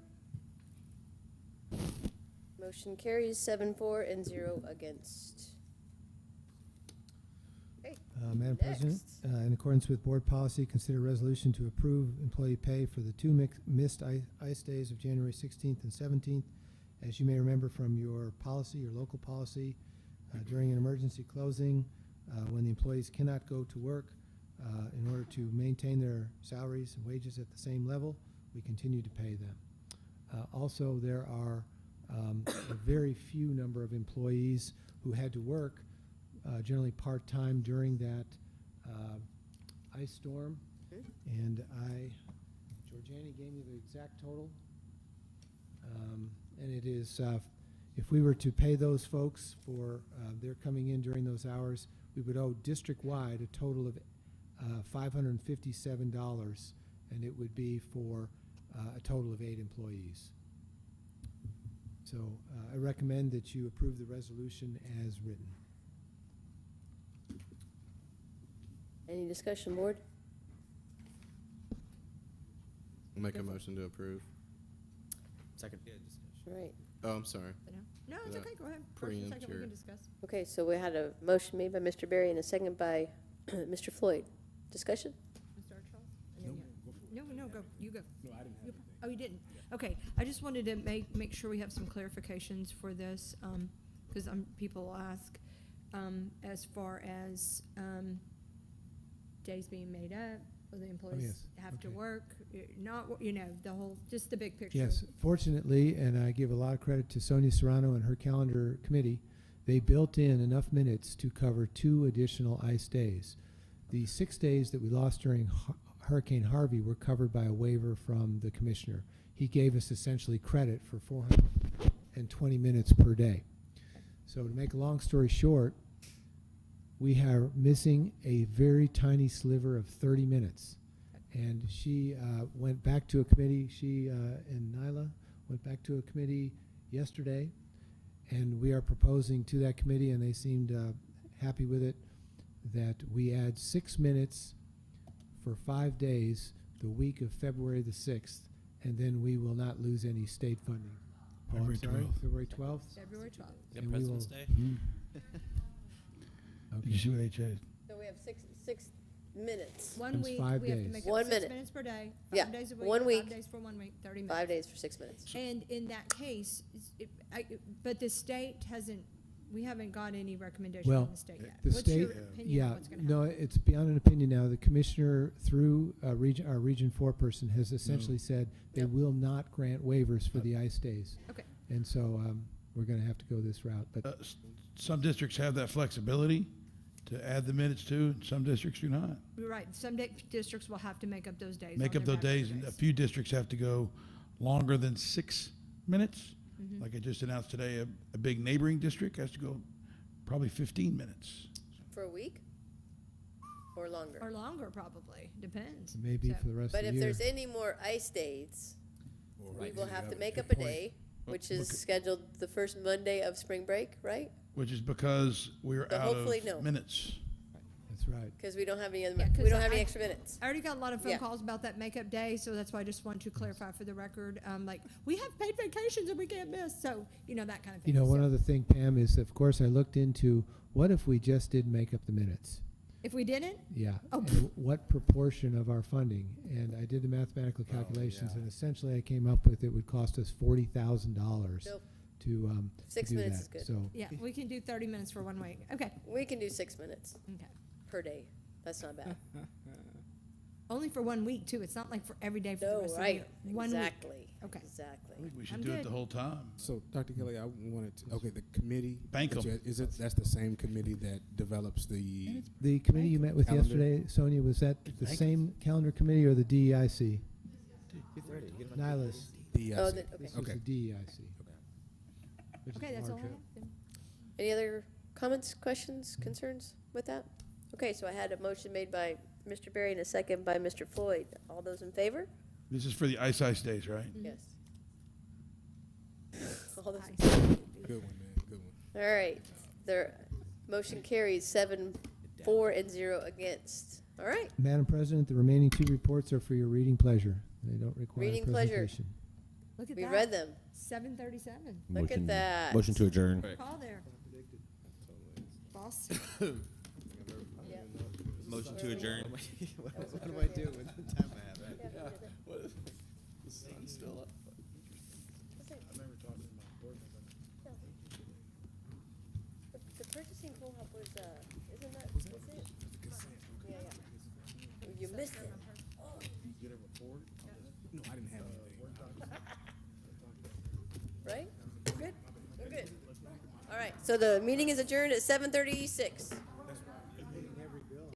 Motion carries 7-4 and 0 against. Okay, Madam President, Next. in accordance with board policy, consider resolution to approve employee pay for the two missed ice days of January 16th and 17th. As you may remember from your policy, your local policy, during an emergency closing, when the employees cannot go to work, in order to maintain their salaries and wages at the same level, we continue to pay them. Also, there are a very few number of employees who had to work generally part-time during that ice storm. And Georgiani gave me the exact total. And it is, if we were to pay those folks for their coming in during those hours, we would owe district-wide a total of $557, and it would be for a total of 8 employees. So I recommend that you approve the resolution as written. Any discussion, board? Make a motion to approve. Second. Yeah, discussion. Right. Oh, I'm sorry. No, it's Did I okay, go ahead. First and preempt second, we your- can discuss. Okay, so we had a motion made by Mr. Berry and a second by Mr. Floyd. Discussion? Mr. Archibald? And then you. No, go, you go. No, I didn't have anything. Oh, you didn't? Okay, I just wanted to make sure we have some clarifications for this, because people will ask, as far as, days being made up, or the employees yes, have to okay. work, not, the whole, just the big picture. Yes, fortunately, and I give a lot of credit to Sonia Serrano and her calendar committee, they built in enough minutes to cover 2 additional ice days. The 6 days that we lost during Hurricane Harvey were covered by a waiver from the commissioner. He gave us essentially credit for 420 minutes per day. So to make a long story short, we are missing a very tiny sliver of 30 minutes. And she went back to a committee, she and Nyla went back to a committee yesterday, and we are proposing to that committee, and they seemed happy with it, that we add 6 minutes for 5 days the week of February the 6th, and then we will not lose any state funding. Oh, I'm February sorry, 12th. February 12th? February 12th. Yeah, And we President's will- Day. Did you see what H said? So we have six minutes. 1 Times week, 5 we have to days. make 1 up 6 minute. minutes per day, Yeah, 5 days a week, 1 week. 5 days for 1 week, 30 minutes. 5 days for 6 minutes. And in that case, but the state hasn't, we haven't got any recommendation Well, from the state yet. the What's state, your opinion yeah, of what's gonna no, happen? it's beyond an opinion now. The commissioner, through our Region 4 person, has essentially said they Yep. will not grant waivers for the ice days. Okay. And so we're going to have to go this route. But Some districts have that flexibility to add the minutes to, and some districts do not. You're right, some districts will have to make up those days. Make on up their those back days, and a days. few districts have to go longer than 6 minutes. Mhm. Like I just announced today, a big neighboring district has to go probably 15 minutes. For a week? Or longer? Or longer, probably, depends. maybe So- for the rest But of if the year. there's any more ice days, we will have to make up a Good point. day, which Look is at- scheduled the first Monday of spring break, right? Which is because we're So out hopefully no. of minutes. That's right. Because we don't have any other, Yeah, 'cause we don't have any I- extra minutes. I already got a lot of phone Yeah. calls about that makeup day, so that's why I just wanted to clarify for the record. Like, we have paid vacations and we can't miss, so, that kind of thing. You know, one So other thing, Pam, is of course I looked into what if we just did make up the minutes? If we didn't, Yeah. Oh. And what proportion of our funding? And I did the mathematical calculations, and essentially I came up with it would cost us $40,000 Nope. to 6 do minutes that. is good. So yeah, we can do 30 minutes for 1 week. Okay, We can do 6 minutes okay. per day. That's not bad. Only for 1 week, too. It's not like for every day for the No, rest of the right, year. 1 week. exactly. Okay. I Exactly. think we should I'm do it good. the whole time. So, Dr. Kelly, I wanted to, okay, the committee. Bank that 'em. you- Is it, that's the same committee that develops the, the committee you met with Calendar. yesterday, Sonia, was that the same calendar committee or the DEIC? Nyla's. DEIC? Oh, okay. This was Okay. the DEIC. which is Okay, that's all I larger. have. then. Any other comments, questions, concerns with that? Okay, so I had a motion made by Mr. Berry and a second by Mr. Floyd. All those in favor? This is for the ice days, right? Yes. All those, Nice. Good one, man, good one. all right, their motion carries 7-4 and 0 against. All right, Madam President, the remaining 2 reports are for your reading pleasure. They don't require Reading pleasure. presentation. Look at we that. read them. 7:37. Look at that. Motion to adjourn. Call there. Boss. Yep. Motion to adjourn. What do I do with the time I have? The sun's still up. The purchasing co-op was, isn't that, was it? Yeah, yeah. You missed it. No, I didn't have anything. Right? We're good. We're good. All right, so the meeting is adjourned at 7:36.